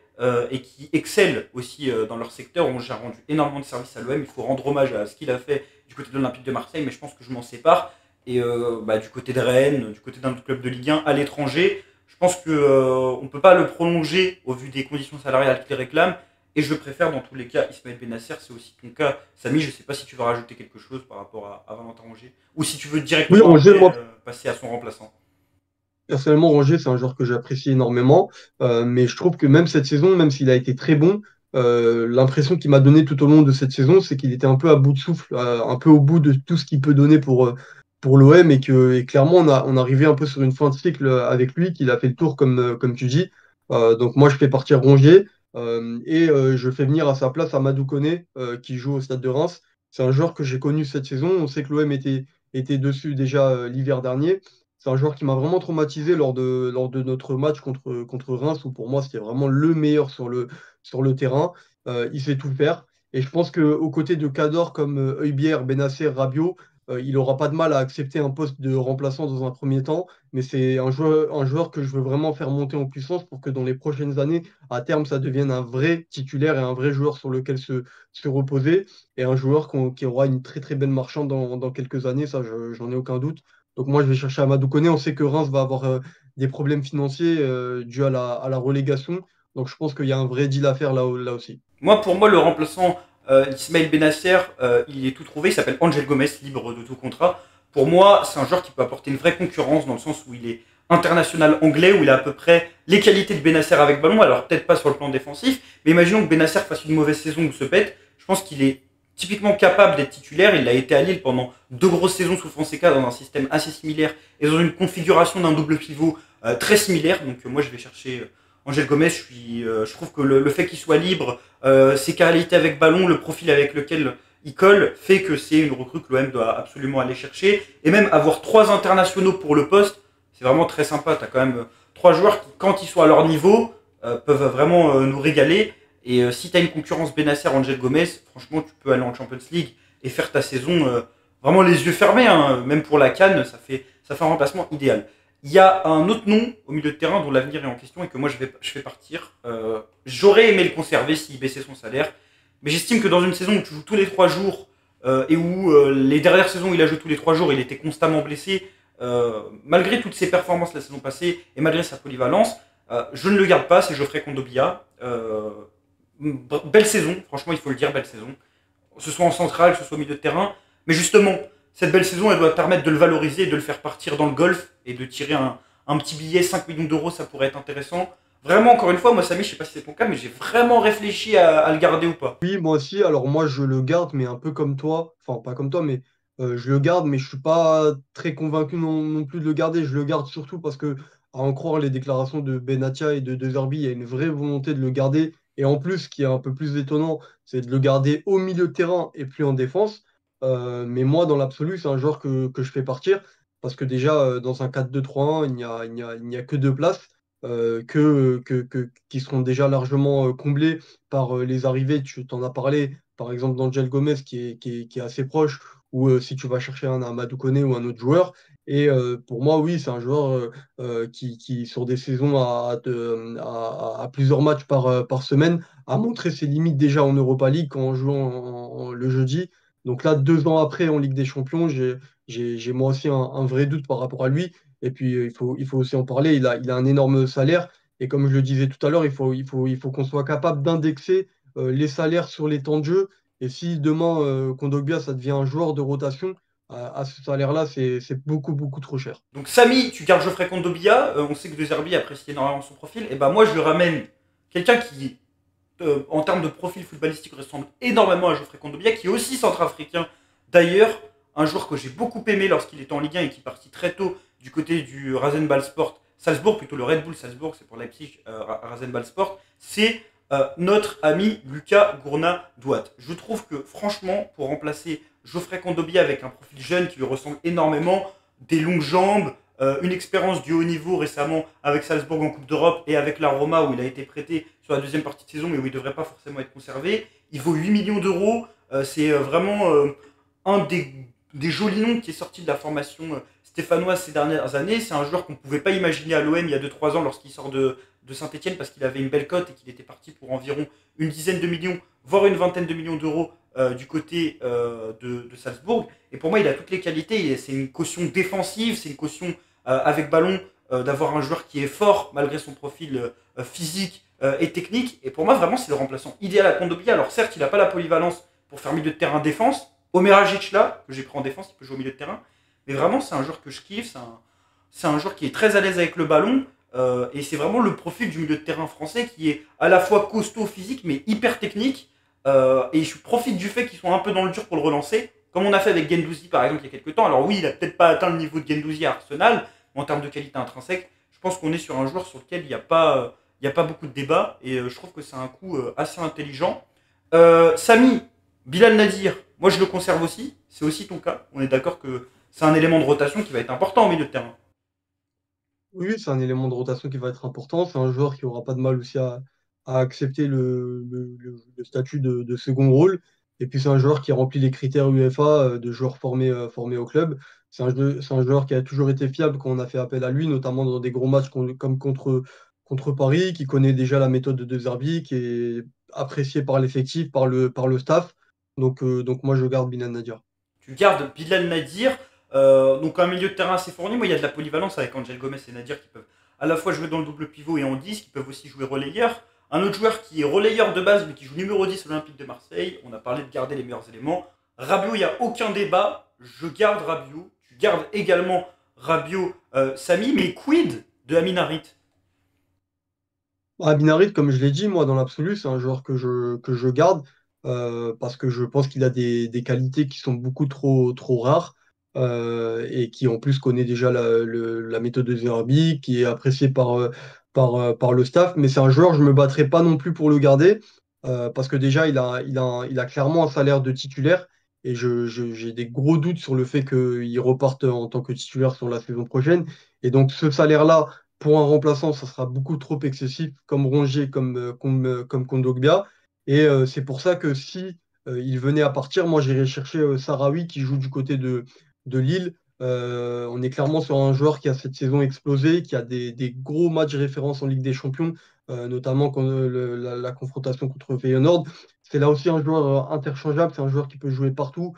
et qui excellent aussi dans leur secteur. Rongier a rendu énormément de services à l'OM, il faut rendre hommage à ce qu'il a fait du côté de l'Olympique de Marseille, mais je pense que je m'en sépare. Et du côté de Rennes, du côté d'un autre club de Ligue 1 à l'étranger, je pense qu'on ne peut pas le prolonger au vu des conditions salariales qu'il réclame. Et je préfère dans tous les cas Ismaël Benasser, c'est aussi ton cas. Samy, je ne sais pas si tu veux rajouter quelque chose par rapport à Valentin Rongier. Ou si tu veux Oui, directement Rongier, après, moi, passer à son remplaçant. personnellement, Rongier, c'est un joueur que j'apprécie énormément, mais je trouve que même cette saison, même s'il a été très bon, l'impression qu'il m'a donné tout au long de cette saison, c'est qu'il était un peu à bout de souffle, un peu au bout de tout ce qu'il peut donner pour l'OM et clairement, on arrivait un peu sur une fin de cycle avec lui, qu'il a fait le tour comme tu dis. Donc moi, je fais partir Rongier je fais venir à sa place Amadou Koné, qui joue au Stade de Reims. C'est un joueur que j'ai connu cette saison. On sait que l'OM était dessus déjà l'hiver dernier. C'est un joueur qui m'a vraiment traumatisé lors de notre match contre Reims, où pour moi, c'était vraiment le meilleur sur le terrain. Il sait tout faire. Et je pense qu'aux côtés de cadors comme Højbjerg, Benasser, Rabiot, il n'aura pas de mal à accepter un poste de remplaçant dans un premier temps. Mais c'est un joueur que je veux vraiment faire monter en puissance pour que dans les prochaines années, à terme, ça devienne un vrai titulaire et un vrai joueur sur lequel se reposer. Et un joueur qui aura une très très belle marchande dans quelques années, ça, j'en ai aucun doute. Donc moi, je vais chercher Amadou Koné. On sait que Reims va avoir des problèmes financiers dus à la relégation. Donc je pense qu'il y a un vrai deal à faire là aussi. Moi, pour moi, le remplaçant Ismaël Benasser, il est tout trouvé. Il s'appelle Angel Gomez, libre de tout contrat. Pour moi, c'est un joueur qui peut apporter une vraie concurrence dans le sens où il est international anglais où il a à peu près les qualités de Benasser avec ballon, alors peut-être pas sur le plan défensif, mais imaginons que Benasser fasse une mauvaise saison ou se pète, je pense qu'il est typiquement capable d'être titulaire. Il a été à Lille pendant 2 grosses saisons sous Fonseca dans un système assez similaire et dans une configuration d'un double pivot très similaire. Donc moi je vais chercher Angel Gomez. Je trouve que le fait qu'il soit libre, ses qualités avec ballon, le profil avec lequel il colle, fait que c'est une recrue que l'OM doit absolument aller chercher. Et même avoir 3 internationaux pour le poste, c'est vraiment très sympa. Tu as quand même 3 joueurs qui, quand ils sont à leur niveau, peuvent vraiment nous régaler. Et si tu as une concurrence Benasser, Angel Gomez, franchement, tu peux aller en Champions League et faire ta saison vraiment les yeux fermés. Hein. Même pour la CAN, ça fait un remplacement idéal. Il y a un autre nom au milieu de terrain dont l'avenir est en question et que moi je fais partir. J'aurais aimé le conserver s'il baissait son salaire. Mais j'estime que dans une saison où tu joues tous les 3 jours et où les dernières saisons où il a joué tous les 3 jours, il était constamment blessé, malgré toutes ses performances la saison passée et malgré sa polyvalence, je ne le garde pas, c'est Geoffrey Kondogbia. Belle saison, franchement il faut le dire, belle saison. Que ce soit en centrale, que ce soit au milieu de terrain. Mais justement, cette belle saison, elle doit permettre de le valoriser, de le faire partir dans le golf et de tirer un petit billet, 5 millions d'euros, ça pourrait être intéressant. Vraiment, encore une fois, moi Samy, je sais pas si c'est ton cas, mais j'ai vraiment réfléchi à le garder ou pas. Oui, moi aussi. Alors moi, je le garde, mais un peu comme toi. Enfin, pas comme toi, mais je le garde, mais je suis pas très convaincu non plus de le garder. Je le garde surtout parce que, à en croire les déclarations de Benatia et de Zerbi, il y a une vraie volonté de le garder. Et en plus, ce qui est un peu plus étonnant, c'est de le garder au milieu de terrain et plus en défense. Mais moi, dans l'absolu, c'est un joueur que je fais partir parce que déjà, dans un 4-2-3-1, il n'y a que 2 places qui seront déjà largement comblées par les arrivées. Tu t'en as parlé, par exemple, d'Angel Gomez qui est assez proche, ou si tu vas chercher un Amadou Koné ou un autre joueur. Et pour moi, oui, c'est un joueur qui, sur des saisons à plusieurs matchs par semaine, a montré ses limites déjà en Europa League quand on joue le jeudi. Donc là, 2 ans après en Ligue des Champions, j'ai moi aussi un vrai doute par rapport à lui. Et puis, il faut aussi en parler. Il a un énorme salaire. Et comme je le disais tout à l'heure, il faut qu'on soit capable d'indexer les salaires sur les temps de jeu. Et si demain, Kondogbia, ça devient un joueur de rotation, à ce salaire-là, c'est beaucoup, beaucoup trop cher. Donc Samy, tu gardes Geoffrey Kondogbia, on sait que De Zerbi apprécie énormément son profil, et ben moi je lui ramène quelqu'un qui, en termes de profil footballistique, ressemble énormément à Geoffrey Kondogbia, qui est aussi centrafricain. D'ailleurs, un joueur que j'ai beaucoup aimé lorsqu'il était en Ligue 1 et qui est parti très tôt du côté du Rasenballsport Salzbourg, plutôt le Red Bull Salzbourg, c'est pour Leipzig, Rasenballsport, c'est notre ami Lucas Gourna-Douat. Je trouve que franchement, pour remplacer Geoffrey Kondogbia avec un profil jeune qui lui ressemble énormément, des longues jambes, une expérience du haut niveau récemment avec Salzbourg en Coupe d'Europe et avec la Roma où il a été prêté sur la deuxième partie de saison mais où il ne devrait pas forcément être conservé. Il vaut 8 millions d'euros. C'est vraiment un des jolis noms qui est sorti de la formation stéphanoise ces dernières années. C'est un joueur qu'on ne pouvait pas imaginer à l'OM il y a 2-3 ans lorsqu'il sort de Saint-Etienne parce qu'il avait une belle cote et qu'il était parti pour environ une dizaine de millions, voire une vingtaine de millions d'euros du côté de Salzbourg. Et pour moi, il a toutes les qualités. C'est une caution défensive, c'est une caution avec ballon, d'avoir un joueur qui est fort malgré son profil physique et technique. Et pour moi, vraiment, c'est le remplaçant idéal à Kondogbia. Alors certes, il n'a pas la polyvalence pour faire milieu de terrain défense. Omer Agic là, que j'ai pris en défense, il peut jouer au milieu de terrain. Mais vraiment, c'est un joueur que je kiffe. C'est un joueur qui est très à l'aise avec le ballon. Et c'est vraiment le profil du milieu de terrain français qui est à la fois costaud physique, mais hyper technique. Et je profite du fait qu'ils sont un peu dans le dur pour le relancer, comme on a fait avec Guendouzi par exemple il y a quelques temps. Alors oui, il a peut-être pas atteint le niveau de Guendouzi à Arsenal, mais en termes de qualité intrinsèque, je pense qu'on est sur un joueur sur lequel il y a pas beaucoup de débat, et je trouve que c'est un coup assez intelligent. Samy, Bilal Nadir, moi je le conserve aussi, c'est aussi ton cas. On est d'accord que c'est un élément de rotation qui va être important au milieu de terrain. Oui, c'est un élément de rotation qui va être important. C'est un joueur qui aura pas de mal aussi à accepter le statut de second rôle. Et puis, c'est un joueur qui remplit les critères UEFA de joueur formé au club. C'est un joueur qui a toujours été fiable quand on a fait appel à lui, notamment dans des gros matchs comme contre Paris, qui connaît déjà la méthode de Zerbi, qui est apprécié par l'effectif, par le staff. Donc moi, je garde Binan Nadir. Tu gardes Bilal Nadir, donc un milieu de terrain assez fourni. Moi, il y a de la polyvalence avec Angel Gomez et Nadir qui peuvent à la fois jouer dans le double pivot et en 10, qui peuvent aussi jouer relayeur. Un autre joueur qui est relayeur de base, mais qui joue numéro 10 à l'Olympique de Marseille. On a parlé de garder les meilleurs éléments. Rabiot, il n'y a aucun débat. Je garde Rabiot. Tu gardes également Rabiot, Samy, mais quid de Amin Harit? Bin Harit, comme je l'ai dit, moi, dans l'absolu, c'est un joueur que je garde parce que je pense qu'il a des qualités qui sont beaucoup trop rares et qui, en plus, connaît déjà la méthode de Zerbi, qui est apprécié par le staff. Mais c'est un joueur, je ne me battrai pas non plus pour le garder parce que déjà, il a clairement un salaire de titulaire et j'ai des gros doutes sur le fait qu'il reparte en tant que titulaire sur la saison prochaine. Et donc, ce salaire-là, pour un remplaçant, ça sera beaucoup trop excessif, comme Rongier, comme Kondogbia. Et c'est pour ça que si il venait à partir, moi j'irais chercher Sahraoui qui joue du côté de Lille. On est clairement sur un joueur qui a cette saison explosé, qui a des gros matchs références en Ligue des Champions, notamment la confrontation contre Feyenoord. C'est là aussi un joueur interchangeable, c'est un joueur qui peut jouer partout,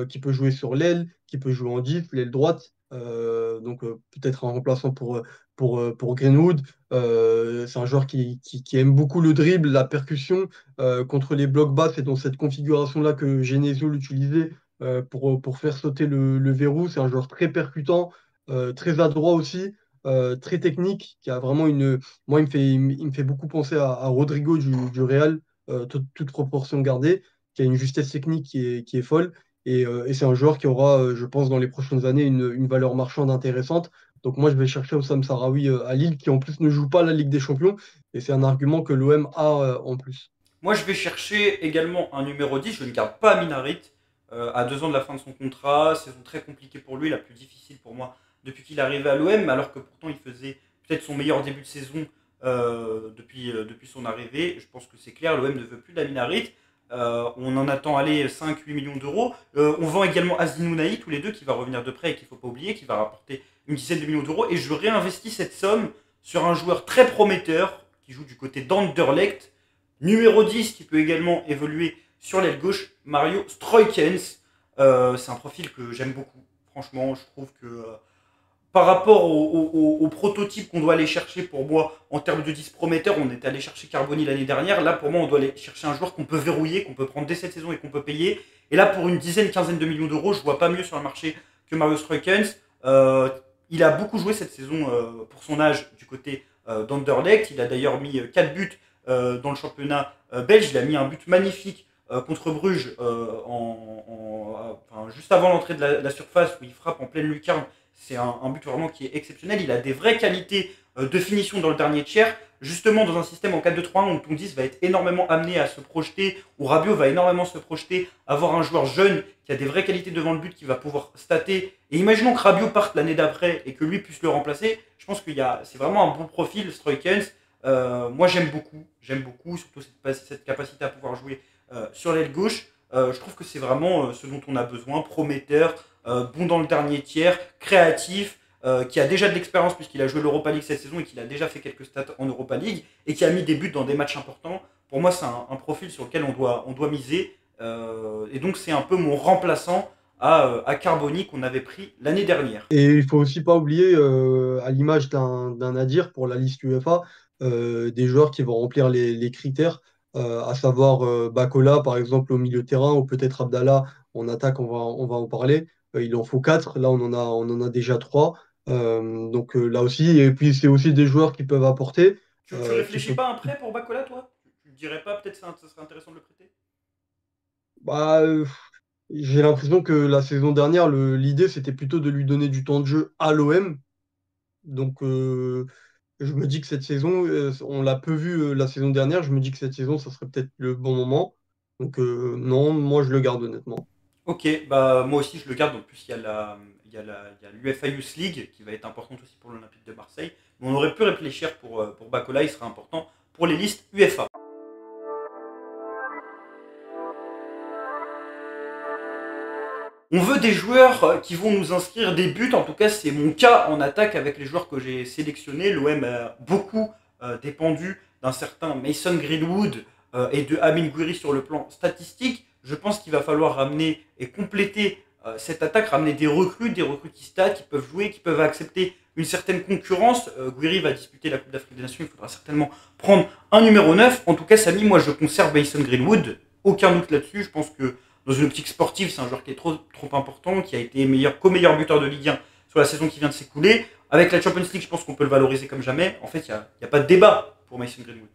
qui peut jouer sur l'aile, qui peut jouer en 10, l'aile droite. Donc peut-être un remplaçant pour Greenwood. C'est un joueur qui aime beaucoup le dribble, la percussion contre les blocs bas. C'est dans cette configuration-là que Genesio l'utilisait pour faire sauter le verrou. C'est un joueur très percutant, très adroit aussi, très technique, qui a vraiment une. Moi, il me fait beaucoup penser à Rodrigo du Real, toute proportion gardée, qui a une justesse technique qui est folle. Et c'est un joueur qui aura, je pense, dans les prochaines années, une valeur marchande intéressante. Donc moi, je vais chercher Oussam Sahraoui à Lille, qui en plus ne joue pas la Ligue des Champions. Et c'est un argument que l'OM a en plus. Moi, je vais chercher également un numéro 10. Je ne garde pas Amin Harit à 2 ans de la fin de son contrat. Saison très compliquée pour lui, la plus difficile pour moi depuis qu'il est arrivé à l'OM, alors que pourtant il faisait peut-être son meilleur début de saison depuis son arrivée. Je pense que c'est clair, l'OM ne veut plus d'Amin Harit. On en attend aller 5-8 millions d'euros. On vend également Asdin Ounahi, tous les deux, qui va revenir de près et qu'il ne faut pas oublier, qui va rapporter une dizaine de millions d'euros. Et je réinvestis cette somme sur un joueur très prometteur qui joue du côté d'Anderlecht. Numéro 10, qui peut également évoluer sur l'aile gauche, Mario Stroikens. C'est un profil que j'aime beaucoup. Franchement, je trouve que par rapport au prototype qu'on doit aller chercher pour moi en termes de 10 prometteurs, on est allé chercher Carboni l'année dernière. Là, pour moi, on doit aller chercher un joueur qu'on peut verrouiller, qu'on peut prendre dès cette saison et qu'on peut payer. Et là, pour une dizaine, quinzaine de millions d'euros, je vois pas mieux sur le marché que Mario Stroikens. Il a beaucoup joué cette saison pour son âge du côté d'Anderlecht. Il a d'ailleurs mis 4 buts dans le championnat belge. Il a mis un but magnifique contre Bruges juste avant l'entrée de la surface où il frappe en pleine lucarne. C'est un but vraiment qui est exceptionnel. Il a des vraies qualités de finition dans le dernier tiers. Justement, dans un système en 4-2-3-1 où ton 10 va être énormément amené à se projeter, où Rabiot va énormément se projeter, avoir un joueur jeune qui a des vraies qualités devant le but, qui va pouvoir stater. Et imaginons que Rabiot parte l'année d'après et que lui puisse le remplacer. Je pense que c'est vraiment un bon profil, Stroikens. Moi, j'aime beaucoup, surtout cette capacité à pouvoir jouer sur l'aile gauche. Je trouve que c'est vraiment ce dont on a besoin, prometteur, bon dans le dernier tiers, créatif, qui a déjà de l'expérience puisqu'il a joué l'Europa League cette saison et qu'il a déjà fait quelques stats en Europa League et qui a mis des buts dans des matchs importants. Pour moi, c'est un profil sur lequel on doit miser. Et donc, c'est un peu mon remplaçant à Carboni qu'on avait pris l'année dernière. Et il faut aussi pas oublier, à l'image d'un Nadir pour la liste UEFA, des joueurs qui vont remplir les critères, à savoir Bakola par exemple au milieu de terrain ou peut-être Abdallah en attaque, on va en parler. Il en faut quatre, là on en a déjà trois. Donc là aussi, et puis c'est aussi des joueurs qui peuvent apporter. Tu Qui réfléchis peut, pas à un prêt pour Bacola, toi? Tu ne dirais pas, peut-être ça serait intéressant de le prêter? bah, j'ai l'impression que la saison dernière, l'idée c'était plutôt de lui donner du temps de jeu à l'OM. Donc je me dis que cette saison, on l'a peu vu la saison dernière, je me dis que cette saison, ça serait peut-être le bon moment. Donc non, moi je le garde honnêtement. Ok, bah moi aussi je le garde. En plus, il y a l'UEFA Youth League qui va être importante aussi pour l'Olympique de Marseille. Mais on aurait pu réfléchir pour Bacola, il sera important pour les listes UEFA. On veut des joueurs qui vont nous inscrire des buts. En tout cas, c'est mon cas en attaque avec les joueurs que j'ai sélectionnés. L'OM a beaucoup dépendu d'un certain Mason Greenwood et de Amin Gouiri sur le plan statistique. Je pense qu'il va falloir ramener et compléter cette attaque, ramener des recrues qui statent, qui peuvent jouer, qui peuvent accepter une certaine concurrence. Gouiri va disputer la Coupe d'Afrique des Nations, il faudra certainement prendre un numéro 9. En tout cas, Samy, moi je conserve Mason Greenwood, aucun doute là-dessus. Je pense que dans une optique sportive, c'est un joueur qui est trop important, qui a été co-meilleur buteur de Ligue 1 sur la saison qui vient de s'écouler. Avec la Champions League, je pense qu'on peut le valoriser comme jamais. En fait, il y a pas de débat pour Mason Greenwood.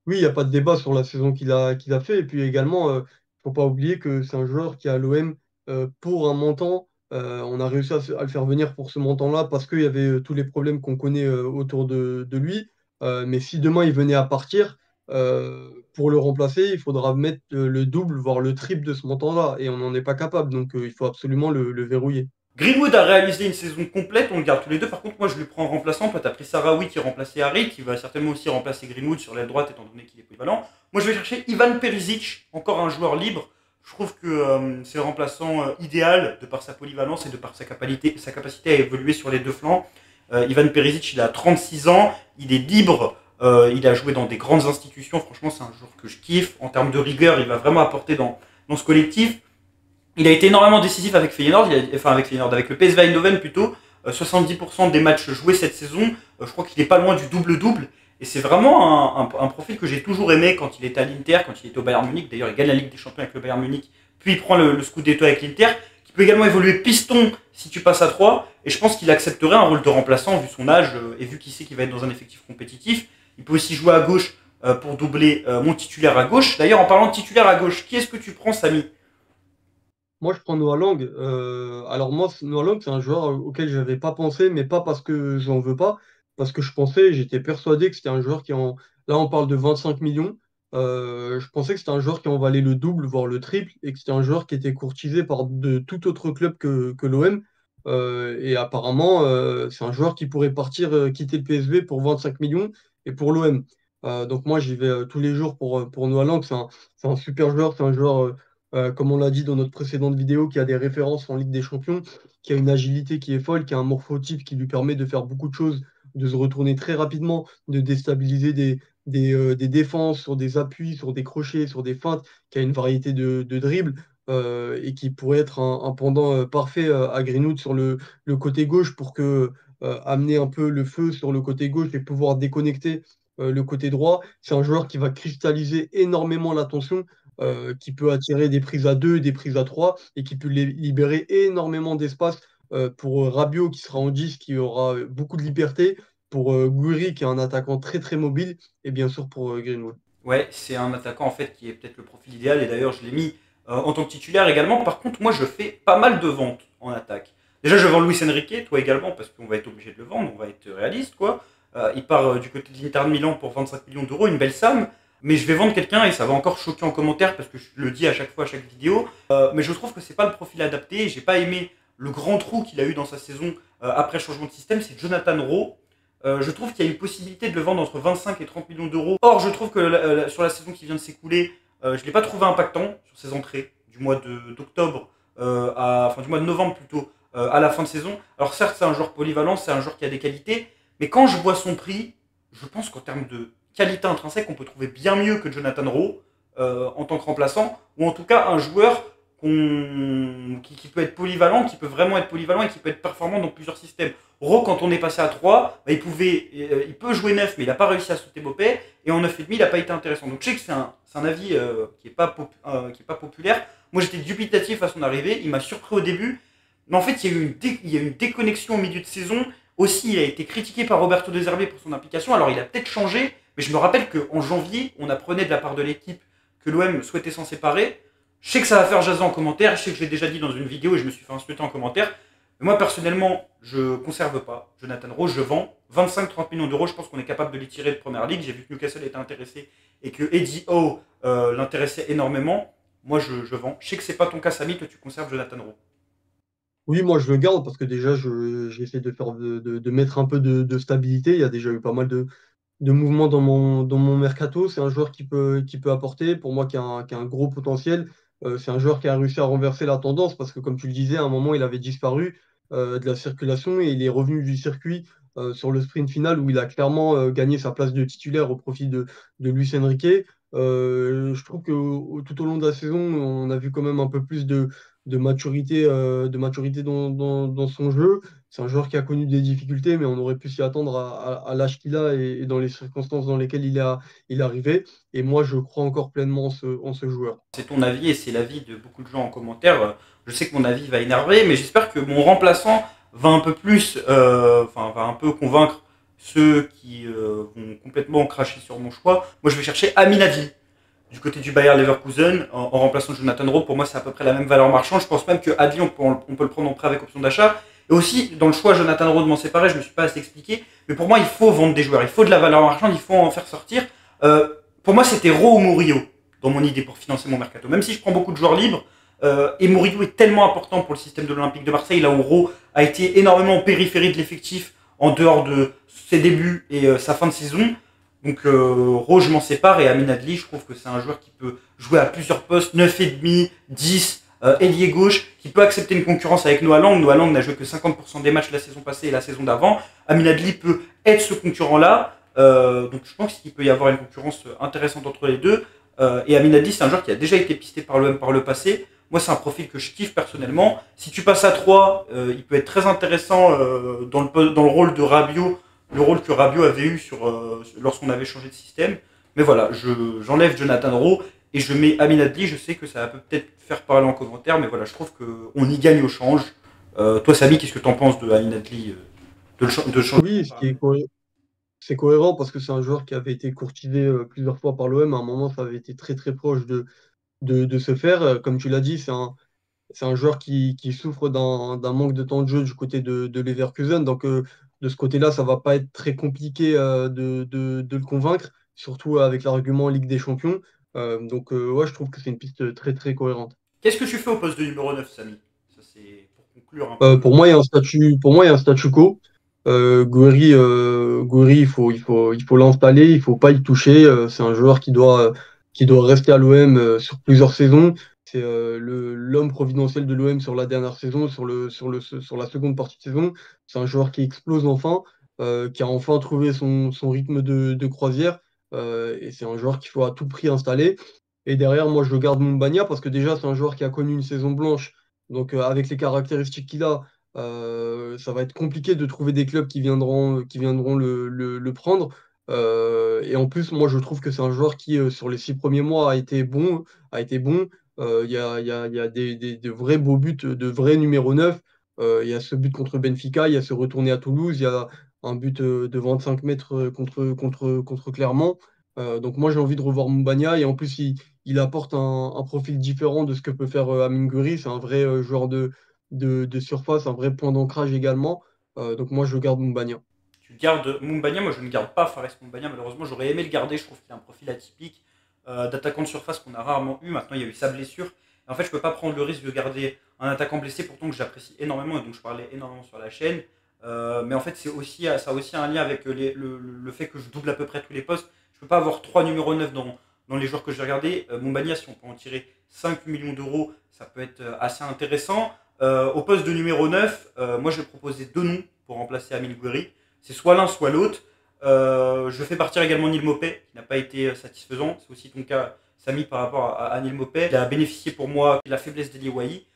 Oui, il n'y a pas de débat sur la saison qu'il a fait. Et puis également, il ne faut pas oublier que c'est un joueur qui est à l'OM pour un montant. On a réussi à le faire venir pour ce montant-là parce qu'il y avait tous les problèmes qu'on connaît autour de lui. Mais si demain il venait à partir, pour le remplacer, il faudra mettre le double, voire le triple de ce montant-là. Et on n'en est pas capable. Donc il faut absolument le verrouiller. Greenwood a réalisé une saison complète, on le garde tous les deux. Par contre, moi, je lui prends en remplaçant. Toi, tu as pris Sarawi qui remplaçait Harry, qui va certainement aussi remplacer Greenwood sur l'aile droite, étant donné qu'il est polyvalent. Moi, je vais chercher Ivan Perisic, encore un joueur libre. Je trouve que c'est le remplaçant idéal de par sa polyvalence et de par sa capacité à évoluer sur les deux flancs. Ivan Perisic, il a 36 ans, il est libre, il a joué dans des grandes institutions. Franchement, c'est un joueur que je kiffe. En termes de rigueur, il va vraiment apporter dans ce collectif. Il a été énormément décisif avec Feyenoord, avec le PSV Eindhoven plutôt. 70% des matchs joués cette saison. Je crois qu'il n'est pas loin du double-double. Et c'est vraiment un profil que j'ai toujours aimé quand il était à l'Inter, quand il était au Bayern Munich. D'ailleurs, il gagne la Ligue des Champions avec le Bayern Munich. Puis il prend le Scudetto avec l'Inter, qui peut également évoluer piston si tu passes à 3. Et je pense qu'il accepterait un rôle de remplaçant vu son âge et vu qu'il sait qu'il va être dans un effectif compétitif. Il peut aussi jouer à gauche pour doubler mon titulaire à gauche. D'ailleurs, en parlant de titulaire à gauche, qui est-ce que tu prends, Samy? Moi, je prends Noah Lang. Alors moi, Noah Lang, c'est un joueur auquel je n'avais pas pensé, mais pas parce que j'en veux pas, parce que je pensais, j'étais persuadé que c'était un joueur Là, on parle de 25 millions. Je pensais que c'était un joueur qui en valait le double, voire le triple, et que c'était un joueur qui était courtisé par de tout autre club que l'OM. Et apparemment, c'est un joueur qui pourrait partir, quitter le PSV pour 25 millions et pour l'OM. Donc moi, j'y vais tous les jours pour Noah Lang. C'est un super joueur, c'est un joueur. Comme on l'a dit dans notre précédente vidéo, qui a des références en Ligue des Champions, qui a une agilité qui est folle, qui a un morphotype qui lui permet de faire beaucoup de choses, de se retourner très rapidement, de déstabiliser des défenses sur des appuis, sur des crochets, sur des feintes, qui a une variété de dribbles et qui pourrait être un pendant parfait à Greenwood sur le côté gauche pour amener un peu le feu sur le côté gauche et pouvoir déconnecter le côté droit. C'est un joueur qui va cristalliser énormément l'attention, qui peut attirer des prises à 2, des prises à 3 et qui peut libérer énormément d'espace pour Rabiot qui sera en 10, qui aura beaucoup de liberté, pour Gouiri qui est un attaquant très très mobile et bien sûr pour Greenwood. Ouais, c'est un attaquant en fait qui est peut-être le profil idéal et d'ailleurs je l'ai mis en tant que titulaire également. Par contre, moi je fais pas mal de ventes en attaque. Déjà, je vends Luis Enrique, toi également, parce qu'on va être obligé de le vendre, on va être réaliste quoi. Il part du côté de l'Inter de Milan pour 25 millions d'euros, une belle somme. Mais je vais vendre quelqu'un et ça va encore choquer en commentaire parce que je le dis à chaque fois, à chaque vidéo. Mais je trouve que c'est pas le profil adapté. J'ai pas aimé le grand trou qu'il a eu dans sa saison après le changement de système. C'est Jonathan Rowe. Je trouve qu'il y a une possibilité de le vendre entre 25 et 30 millions d'euros. Or, je trouve que sur la saison qui vient de s'écouler, je ne l'ai pas trouvé impactant sur ses entrées du mois d'octobre, enfin du mois de novembre plutôt, à la fin de saison. Alors certes, c'est un joueur polyvalent, c'est un joueur qui a des qualités, mais quand je vois son prix, je pense qu'en termes de qualité intrinsèque, on peut trouver bien mieux que Jonathan Rowe en tant que remplaçant, ou en tout cas un joueur qui peut être polyvalent, qui peut vraiment être polyvalent et qui peut être performant dans plusieurs systèmes. Ro, quand on est passé à 3, bah, il peut jouer 9, mais il n'a pas réussi à sauter Bopé. Et en 9,5, il n'a pas été intéressant. Donc je sais que c'est un avis qui n'est pas populaire. Moi, j'étais dubitatif à son arrivée. Il m'a surpris au début. Mais en fait, il y a eu une déconnexion au milieu de saison. Aussi, il a été critiqué par Roberto De Zerbi pour son implication. Alors, il a peut-être changé. Mais je me rappelle qu'en janvier, on apprenait de la part de l'équipe que l'OM souhaitait s'en séparer. Je sais que ça va faire jaser en commentaire. Je sais que je l'ai déjà dit dans une vidéo et je me suis fait insulter en commentaire. Mais moi, personnellement, je ne conserve pas Jonathan Rowe, je vends 25-30 millions d'euros. Je pense qu'on est capable de les tirer de Première Ligue. J'ai vu que Newcastle était intéressé et que Eddie Howe l'intéressait énormément. Moi, je vends. Je sais que c'est pas ton cas, Samy, toi tu conserves Jonathan Rowe. Oui, moi je le garde parce que déjà j'essaie de mettre un peu de stabilité. Il y a déjà eu pas mal de mouvements dans mon mercato. C'est un joueur qui peut apporter, pour moi, qui a un gros potentiel. C'est un joueur qui a réussi à renverser la tendance parce que, comme tu le disais, à un moment, il avait disparu de la circulation et il est revenu du circuit sur le sprint final où il a clairement gagné sa place de titulaire au profit de Luis Enrique. Je trouve que tout au long de la saison, on a vu quand même un peu plus de maturité dans son jeu. C'est un joueur qui a connu des difficultés, mais on aurait pu s'y attendre à l'âge qu'il a et dans les circonstances dans lesquelles il est arrivé. Et moi, je crois encore pleinement en ce joueur. C'est ton avis et c'est l'avis de beaucoup de gens en commentaire. Je sais que mon avis va énerver, mais j'espère que mon remplaçant va un peu plus, va un peu convaincre ceux qui vont complètement cracher sur mon choix, moi je vais chercher Amin Adli du côté du Bayer Leverkusen en remplaçant Jonathan Rowe. Pour moi, c'est à peu près la même valeur marchande. Je pense même que Adli, on peut le prendre en prêt avec option d'achat. Et aussi, dans le choix Jonathan Rowe de m'en séparer, je ne me suis pas assez expliqué. Mais pour moi, il faut vendre des joueurs. Il faut de la valeur marchande. Il faut en faire sortir. Pour moi, c'était Rowe ou Murillo dans mon idée pour financer mon mercato. Même si je prends beaucoup de joueurs libres, et Murillo est tellement important pour le système de l'Olympique de Marseille, là où Rowe a été énormément en périphérie de l'effectif en dehors de ses débuts et sa fin de saison. Donc Rowe, je m'en sépare, et Amin Adli, je trouve que c'est un joueur qui peut jouer à plusieurs postes, 9,5, 10, ailier gauche, qui peut accepter une concurrence avec Noah Lang. Noah Lang n'a joué que 50% des matchs la saison passée et la saison d'avant. Amin Adli peut être ce concurrent-là. Donc je pense qu'il peut y avoir une concurrence intéressante entre les deux. Et Amin Adli, c'est un joueur qui a déjà été pisté par l'OM par le passé. Moi, c'est un profil que je kiffe personnellement. Si tu passes à 3, il peut être très intéressant dans le rôle de Rabiot, le rôle que Rabiot avait eu lorsqu'on avait changé de système. Mais voilà, j'enlève Jonathan Rowe et je mets Amin Adli. Je sais que ça va peut-être faire parler en commentaire, mais voilà, je trouve qu'on y gagne au change. Toi, Samy, qu'est-ce que tu en penses de Amin Adli, de changer? Oui, c'est cohérent parce que c'est un joueur qui avait été courtisé plusieurs fois par l'OM. À un moment, ça avait été très très proche de se faire. Comme tu l'as dit, c'est un joueur qui souffre d'un manque de temps de jeu du côté de Leverkusen. Donc, de ce côté-là, ça va pas être très compliqué de le convaincre, surtout avec l'argument Ligue des Champions. Donc, ouais, je trouve que c'est une piste très, très cohérente. Qu'est-ce que tu fais au poste de numéro 9, Samy? Ça, c'est pour conclure un peu. Pour moi, il y a un pour moi, il y a un statu quo. Gouiri, il faut l'installer, il faut pas y toucher. C'est un joueur qui doit rester à l'OM sur plusieurs saisons. C'est l'homme providentiel de l'OM sur la dernière saison, sur la seconde partie de saison. C'est un joueur qui explose enfin, qui a enfin trouvé son rythme de croisière. Et c'est un joueur qu'il faut à tout prix installer. Et derrière, moi, je garde Mumbagna parce que déjà, c'est un joueur qui a connu une saison blanche. Donc, avec les caractéristiques qu'il a, ça va être compliqué de trouver des clubs qui viendront le prendre. Et en plus, moi, je trouve que c'est un joueur qui, sur les 6 premiers mois, a été bon. A été bon. Il y a de vrais beaux buts, de vrais numéro 9. Il y a ce but contre Benfica, il y a ce retourné à Toulouse, il y a un but de 25 mètres contre Clermont. Donc moi, j'ai envie de revoir Mumbagna. Et en plus, il apporte un profil différent de ce que peut faire Amine Gouiri. C'est un vrai joueur de surface, un vrai point d'ancrage également. Donc moi, je garde Mumbagna. Tu gardes Mumbagna, moi je ne garde pas Fares Mumbagna, malheureusement j'aurais aimé le garder, je trouve qu'il a un profil atypique d'attaquant de surface qu'on a rarement eu. Maintenant il y a eu sa blessure. Et en fait je ne peux pas prendre le risque de garder un attaquant blessé, pourtant que j'apprécie énormément et dont je parlais énormément sur la chaîne. Mais en fait ça a aussi un lien avec le fait que je double à peu près tous les postes. Je ne peux pas avoir 3 numéros 9 dans les joueurs que je vais regarder. Mumbagna, si on peut en tirer 5 millions d'euros, ça peut être assez intéressant. Au poste de numéro 9, moi je vais proposer 2 noms pour remplacer Amine Gouiri. C'est soit l'un, soit l'autre. Je fais partir également Neil Maupay, qui n'a pas été satisfaisant. C'est aussi ton cas, Samy, par rapport à Neil Maupay. Il a bénéficié pour moi de la faiblesse d'Eli Wahi.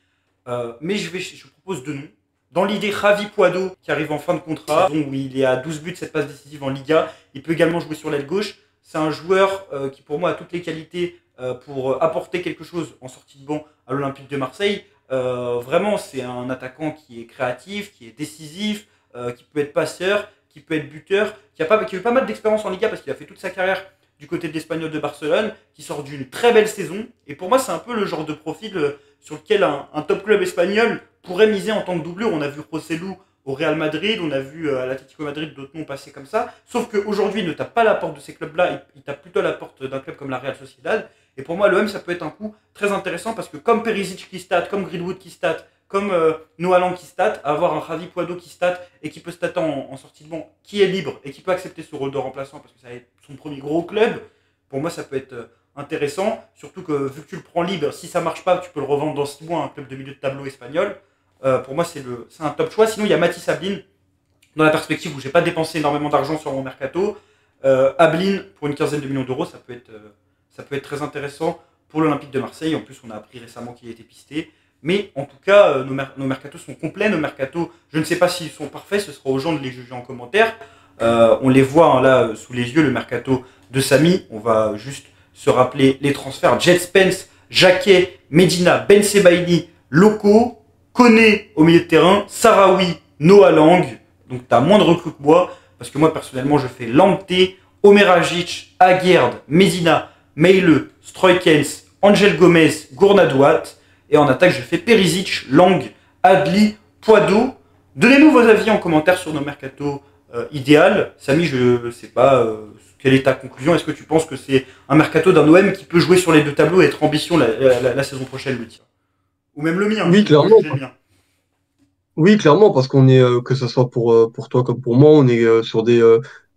Mais je propose 2 noms. Dans l'idée, Javi Puado, qui arrive en fin de contrat, où il est à 12 buts, 7 passes décisives en Liga. Il peut également jouer sur l'aile gauche. C'est un joueur qui, pour moi, a toutes les qualités pour apporter quelque chose en sortie de banc à l'Olympique de Marseille. Vraiment, c'est un attaquant qui est créatif, qui est décisif, qui peut être passeur, qui peut être buteur, qui a eu pas mal d'expérience en Liga parce qu'il a fait toute sa carrière du côté de l'Espagnol de Barcelone, qui sort d'une très belle saison. Et pour moi, c'est un peu le genre de profil sur lequel un top club espagnol pourrait miser en tant que doublure. On a vu Rossellou au Real Madrid, on a vu à l'Atlético Madrid d'autres noms passer comme ça. Sauf qu'aujourd'hui, il ne tape pas la porte de ces clubs-là, il tape plutôt la porte d'un club comme la Real Sociedad. Et pour moi, l'OM, ça peut être un coup très intéressant parce que comme Perisic qui stat, comme Greenwood qui stat, comme Noah Lang qui stat, avoir un Javi Puado qui stat et qui peut stater en sortie de banc, qui est libre et qui peut accepter ce rôle de remplaçant parce que ça va être son premier gros club, pour moi ça peut être intéressant, surtout que vu que tu le prends libre, si ça marche pas, tu peux le revendre dans 6 mois à un club de milieu de tableau espagnol. Pour moi c'est un top choix. Sinon il y a Mathis Ablin, dans la perspective où j'ai pas dépensé énormément d'argent sur mon mercato. Ablin pour une quinzaine de millions d'euros, ça peut être très intéressant pour l'Olympique de Marseille. En plus on a appris récemment qu'il a été pisté. Mais en tout cas, nos mercatos sont complets. Nos mercatos, je ne sais pas s'ils sont parfaits, ce sera aux gens de les juger en commentaire. On les voit hein, là sous les yeux, le mercato de Samy. On va juste se rappeler les transferts. Jet Spence, Jacquet, Medina, Ben Sebaini, Loco, Koné au milieu de terrain, Sarawi Noah Lang. Donc tu as moins de recrues que moi, parce que moi personnellement je fais Lamptey, Omeragic, Aguerd, Medina, Meile, Stroikens, Angel Gomez, Gournadouat. Et en attaque je fais Perisic, Lang, Adli, Poido. Donnez-nous vos avis en commentaire sur nos mercatos idéal. Samy, je ne sais pas quelle est ta conclusion. Est-ce que tu penses que c'est un mercato d'un OM qui peut jouer sur les deux tableaux et être ambition la saison prochaine, le tien? Ou même le mien, Oui, clairement. le mien. Oui, clairement, parce qu'on est, que ce soit pour toi comme pour moi, on est sur des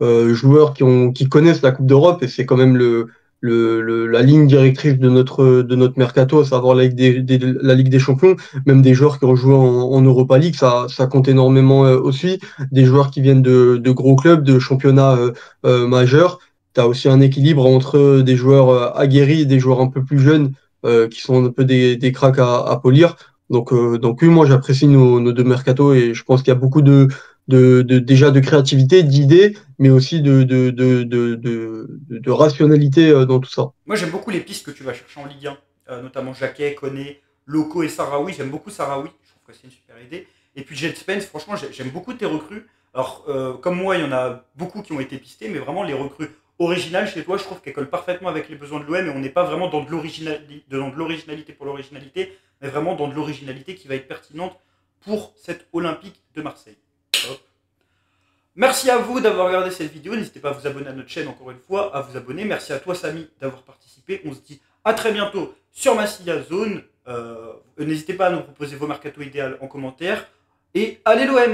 joueurs qui connaissent la Coupe d'Europe et c'est quand même la ligne directrice de notre mercato, à savoir la Ligue des Champions, même des joueurs qui ont joué en Europa League, ça compte énormément aussi, des joueurs qui viennent de gros clubs, de championnats majeurs. Tu as aussi un équilibre entre des joueurs aguerris et des joueurs un peu plus jeunes qui sont un peu des cracks à polir. Donc oui, moi j'apprécie nos deux mercatos et je pense qu'il y a beaucoup déjà de créativité, d'idées, mais aussi de rationalité dans tout ça. Moi, j'aime beaucoup les pistes que tu vas chercher en Ligue 1, notamment Jacquet, Koné, Loco et Sarawi. J'aime beaucoup Sarawi, je trouve que c'est une super idée. Et puis Jet Spence, franchement, j'aime beaucoup tes recrues. Alors, comme moi, il y en a beaucoup qui ont été pistés, mais vraiment les recrues originales chez toi, je trouve qu'elles collent parfaitement avec les besoins de l'OM et on n'est pas vraiment dans de l'originalité pour l'originalité, mais vraiment dans de l'originalité qui va être pertinente pour cette Olympique de Marseille. Hop. Merci à vous d'avoir regardé cette vidéo. N'hésitez pas à vous abonner à notre chaîne encore une fois, à vous abonner. Merci à toi Samy d'avoir participé. On se dit à très bientôt sur Massilia Zone. N'hésitez pas à nous proposer vos mercato idéal en commentaire. Et allez l'OM!